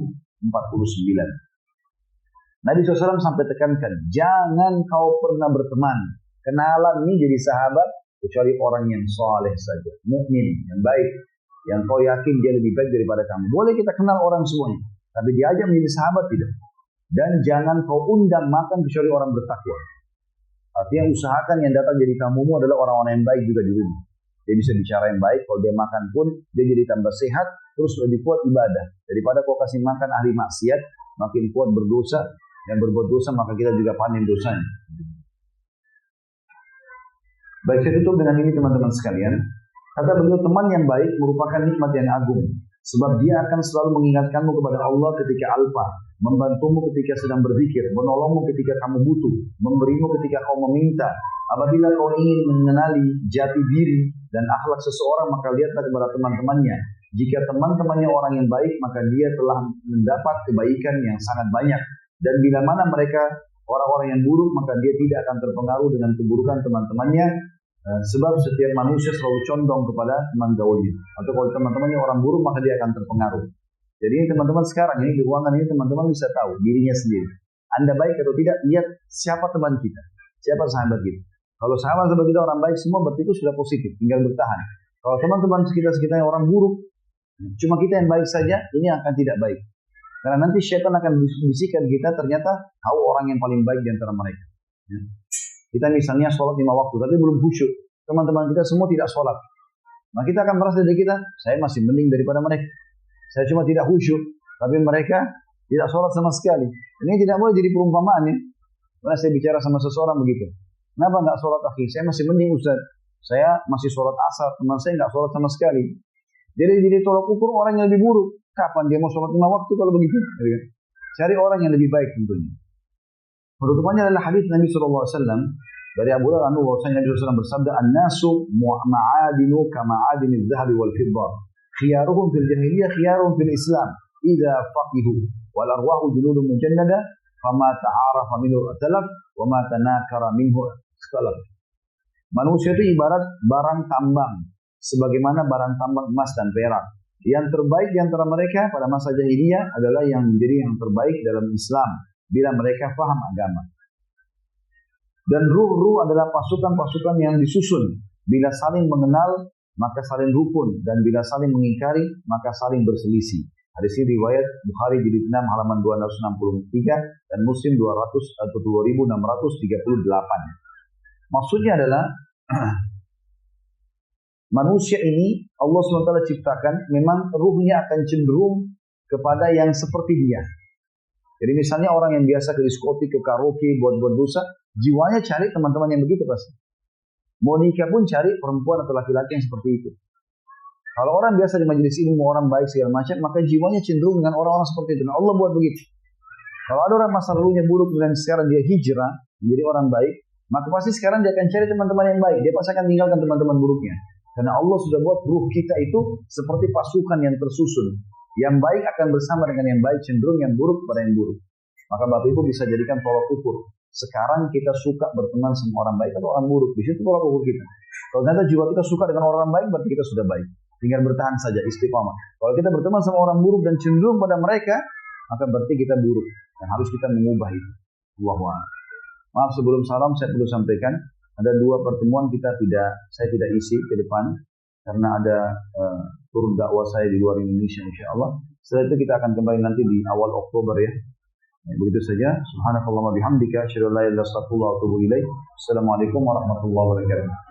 Nabi SAW sampai tekankan, jangan kau pernah berteman, kenalan nih jadi sahabat, kecuali orang yang soleh saja, mukmin, yang baik, yang kau yakin dia lebih baik daripada kamu. Boleh kita kenal orang semuanya, tapi diajak menjadi sahabat tidak. Dan jangan kau undang makan kecuali orang bertakwa. Artinya usahakan yang datang jadi tamumu adalah orang-orang yang baik juga di rumah. Dia bisa bicara yang baik, kalau dia makan pun dia jadi tambah sehat, terus lebih kuat ibadah. Daripada kau kasih makan ahli maksiat, makin kuat berdosa. Yang berbuat dosa maka kita juga panen dosanya. Baik, saya tutup dengan ini teman-teman sekalian. Kata beliau, teman yang baik merupakan nikmat yang agung. Sebab dia akan selalu mengingatkanmu kepada Allah ketika alpa, membantumu ketika sedang berzikir, menolongmu ketika kamu butuh, memberimu ketika kau meminta. Apabila kau ingin mengenali jati diri dan akhlak seseorang, maka lihatlah kepada teman-temannya. Jika teman-temannya orang yang baik, maka dia telah mendapat kebaikan yang sangat banyak. Dan bila mana mereka orang-orang yang buruk, maka dia tidak akan terpengaruh dengan keburukan teman-temannya, sebab setiap manusia selalu condong kepada teman gaulnya. Atau kalau teman-temannya orang buruk, maka dia akan terpengaruh. Jadi ini teman-teman sekarang ini di ruangan ini teman-teman bisa tahu dirinya sendiri. Anda baik atau tidak, lihat siapa teman kita, siapa sahabat kita. Kalau sahabat kita orang baik semua, berarti itu sudah positif, tinggal bertahan. Kalau teman-teman sekitar-sekitarnya orang buruk, Cuma kita yang baik saja, ini akan tidak baik. Karena nanti syaitan akan bisikan kita, ternyata kau orang yang paling baik di antara mereka. Ya. Kita misalnya sholat 5 waktu, tapi belum khusyuk. Teman-teman kita semua tidak sholat. Nah kita akan merasa dari kita, saya masih mending daripada mereka. Saya cuma tidak khusyuk, tapi mereka tidak sholat sama sekali. Ini tidak boleh jadi perumpamaan ya. Karena saya bicara sama seseorang begitu. Kenapa nggak sholat akhi? Saya masih mending Ustaz. Saya masih sholat asar, teman saya nggak sholat sama sekali. Jadi tolak ukur orang yang lebih buruk. Kapan dia mau sholat 5 waktu kalau begitu? Cari orang yang lebih baik tentunya. Penutupannya adalah hadis Nabi SAW dari Abu Hurairah bahwasanya Nabi SAW bersabda, "An-nasu ma'adinu kama'adinil dhahabi wal fiddah. Khiyaruhum fil jahiliyah khiyaruhum fil Islam. Idza faqihu wal arwahu juludun mujannada, fama ta'arafa minhu talaf wa ma tanakara minhu ikhtalaf." Manusia itu ibarat barang tambang, sebagaimana barang tambang emas dan perak. Yang terbaik di antara mereka pada masa jahiliyah adalah yang menjadi yang terbaik dalam Islam bila mereka paham agama. Dan ruh-ruh adalah pasukan-pasukan yang disusun. Bila saling mengenal, maka saling rukun. Dan bila saling mengingkari, maka saling berselisih. Hadis ini riwayat Bukhari jilid 6 halaman 263 dan Muslim 2638. Maksudnya adalah manusia ini Allah SWT ciptakan memang ruhnya akan cenderung kepada yang seperti dia. Jadi misalnya orang yang biasa ke diskotik, ke karaoke, buat dosa, jiwanya cari teman-teman yang begitu pasti. Mau nikah pun cari perempuan atau laki-laki yang seperti itu. Kalau orang biasa di majelis ilmu, orang baik segala macam, maka jiwanya cenderung dengan orang-orang seperti itu. Nah, Allah buat begitu. Kalau ada orang masa lalunya buruk dan sekarang dia hijrah menjadi orang baik, maka pasti sekarang dia akan cari teman-teman yang baik. Dia pasti akan tinggalkan teman-teman buruknya. Karena Allah sudah buat ruh kita itu seperti pasukan yang tersusun. Yang baik akan bersama dengan yang baik, cenderung yang buruk pada yang buruk. Maka Bapak Ibu bisa jadikan tolak ukur. Sekarang kita suka berteman sama orang baik atau orang buruk. Di situ tolak ukur kita. Kalau ternyata jiwa kita suka dengan orang baik, berarti kita sudah baik. Tinggal bertahan saja, istiqamah. Kalau kita berteman sama orang buruk dan cenderung pada mereka, maka berarti kita buruk. Dan harus kita mengubah itu. Allahu a'lam. Maaf sebelum salam saya perlu sampaikan. Ada 2 pertemuan saya tidak isi ke depan. Karena ada turun dakwah saya di luar Indonesia insyaAllah. Setelah itu kita akan kembali nanti di awal Oktober ya. Begitu saja. Subhanakallahumma bihamdika asyhadu an la ilaha illa anta astaghfiruka wa atubu ilaik. Assalamualaikum warahmatullahi wabarakatuh.